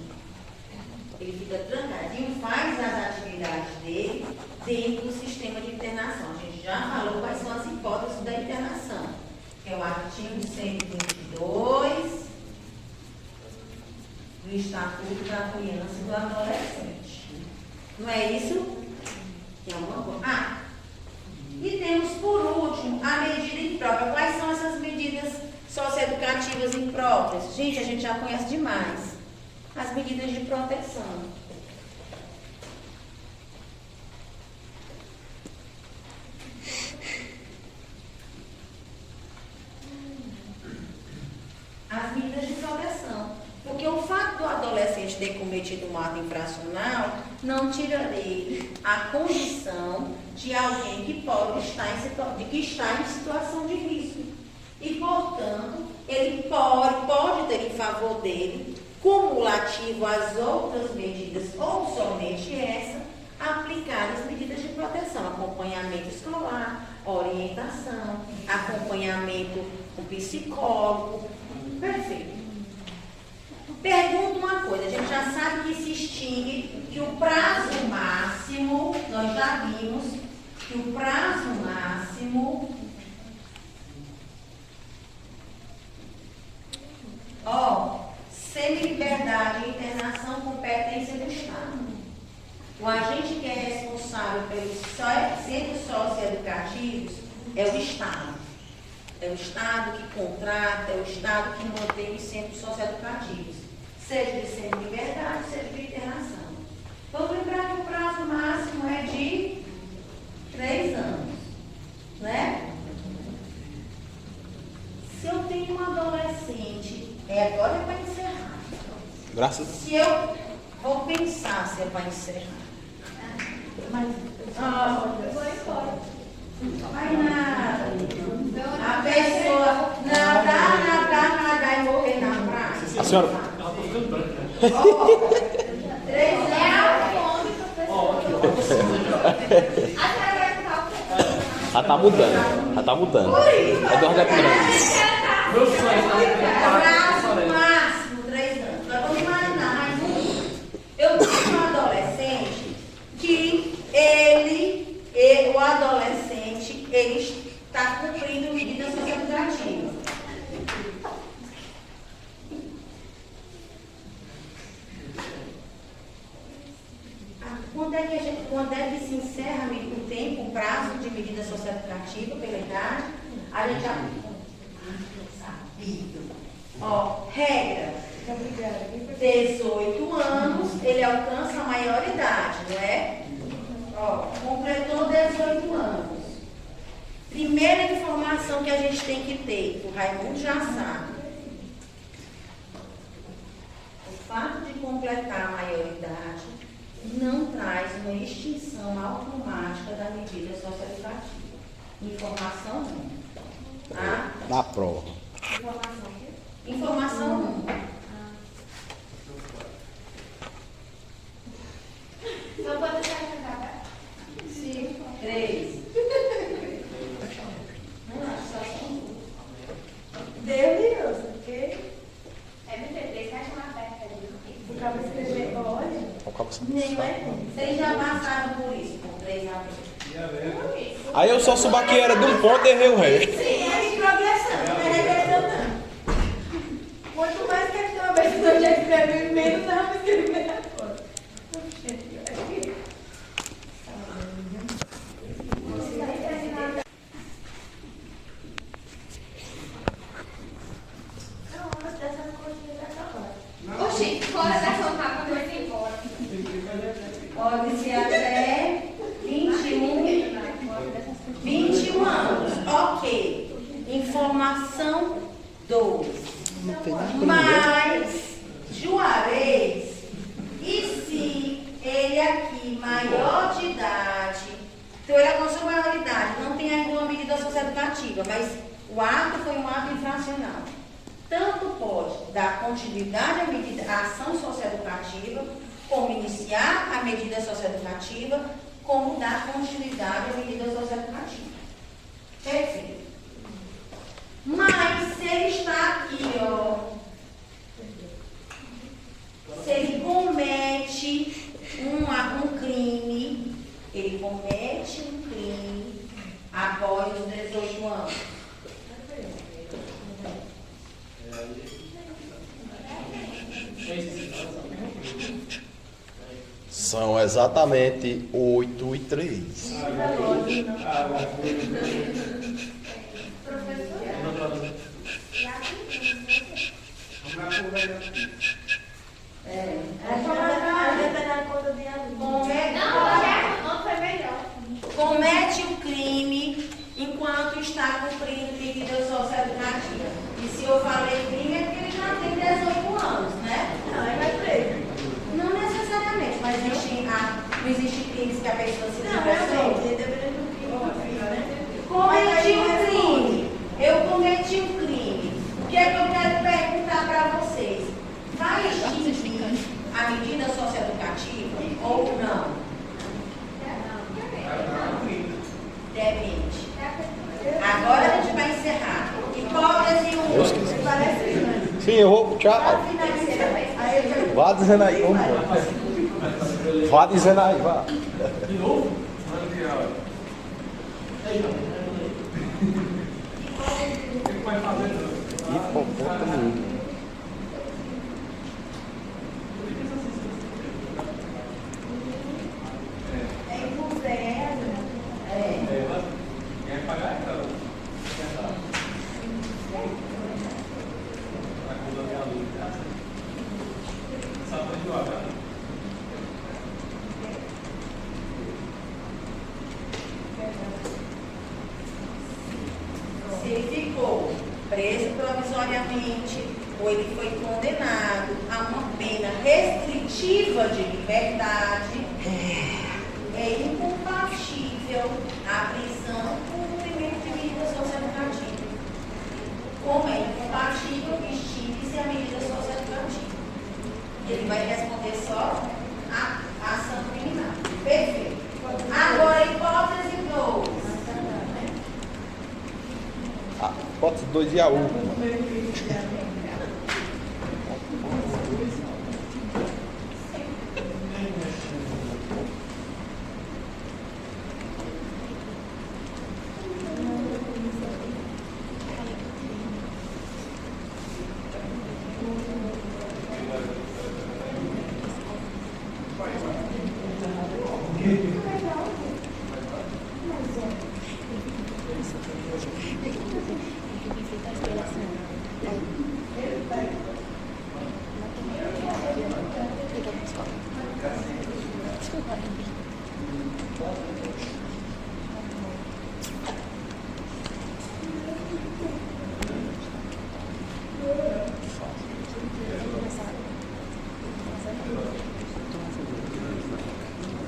Ele fica trancadinho, faz as atividades dele dentro do sistema de internação. A gente já falou quais são as hipóteses da internação. Que é o artigo 122 do Estatuto da Criança e do Adolescente. Não é isso? Tem alguma coisa? E temos por último a medida imprópria. Quais são essas medidas socioeducativas impróprias? Gente, a gente já conhece demais. As medidas de proteção. As medidas de proteção. Porque o fato do adolescente ter cometido um ato infracional não tira dele a condição de alguém que pode estar em situação de risco. E, portanto, ele pode ter em favor dele, cumulativo às outras medidas, ou somente essa, aplicar as medidas de proteção, acompanhamento escolar, orientação, acompanhamento com psicólogo. Perfeito. Pergunto uma coisa, a gente já sabe que se extingue que o prazo máximo, nós já vimos que o prazo máximo O agente que é responsável pelos centros socioeducativos é o Estado. É o Estado que contrata, é o Estado que mantém os centros socioeducativos, seja de semi-liberdade, seja de internação. Vamos lembrar que o prazo máximo é de 3 anos, né? Se eu tenho um adolescente, agora é para encerrar. Graças. Se eu vou pensar se é para encerrar. Mas, Vou embora. vai nada. A pessoa nadar e morrer na praia. A senhora. Ó, 3 É anos. a fome, professor. A senhora vai ficar o quê? Já tá mudando. Já tá mudando. É do Orgato Grande. Prazo máximo 3 anos. Nós vamos imaginar, Raimundo, eu tenho um adolescente que o adolescente, ele está cumprindo medidas socioeducativas. Quando é que se encerra o tempo, o prazo de medida socioeducativa pela idade? A gente já sabido. Ó, regra. 18 anos, ele alcança a maioridade, não é? Ó, completou 18 anos. Primeira informação que a gente tem que ter, que o Raimundo já sabe. O fato de completar a maioridade não traz uma extinção automática da medida socioeducativa. Informação 1. Tá? Na prova. Informação 1. Não pode deixar de cantar. 3. Não, acho que só são 2. Deus me ouça, porque MP3, fecha uma festa ali. ficava escrevendo, olha, nem vai ter. Vocês já passaram por isso, com 3 anos. Aí eu só subi aqui, era de um ponto e errei o resto. Sim, a gente progressando, não é regressão não. Quanto mais questão a vez que eu já escrevi, menos eu vou escrever agora. Oxi, fora dessa mapa, eu vou embora. Pode ser até 21 anos. Ok. Informação 2. Mas, Juarez, e se ele aqui, maior de idade, então ele alcançou maioridade, não tem ainda uma medida socioeducativa, mas o ato foi um ato infracional. Tanto pode dar continuidade à medida, à ação socioeducativa, como iniciar a medida socioeducativa, como dar continuidade à medida socioeducativa. Perfeito. Mas se ele está aqui, ó, se ele comete um crime, ele comete um crime após os 18 anos. São exatamente 8h03. Comete o crime enquanto está cumprindo medida socioeducativa. E se eu falei crime é porque ele já tem 18 anos, né? Não, aí vai preso. Não necessariamente, mas não existe crimes que a pessoa se Não, realmente, ele deveria ter um crime, né? Cometi um crime. Eu cometi um crime. O que é que eu quero perguntar para vocês? Vai extinguir a medida socioeducativa ou não? Depende. Agora a gente vai encerrar. Hipótese 1. Parece que Sim, eu vou. Tchau. Vá dizendo aí, vamos. Vá dizendo aí, vá. Hipopótamo. sumariamente ou ele foi condenado a uma pena restritiva de liberdade, é incompatível a prisão com o cumprimento de medida socioeducativa. Como é incompatível, extingue-se a medida socioeducativa. Ele vai responder só a ação criminal. Perfeito. Agora, hipótese 2. Hipótese 2 e a última.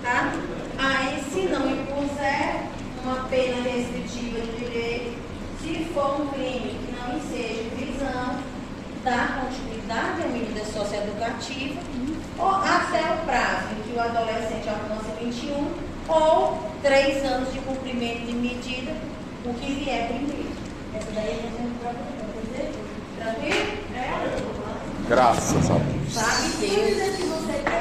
Tá? Aí, se não impuser uma pena restritiva de direito, se for um crime que não enseje prisão, dá continuidade à medida socioeducativa, ou até o prazo em que o adolescente alcança 21, ou 3 anos de cumprimento de medida, o que vier primeiro. Essa daí a gente não pode fazer. Tranquilo? Graças a Deus. Sabe Deus.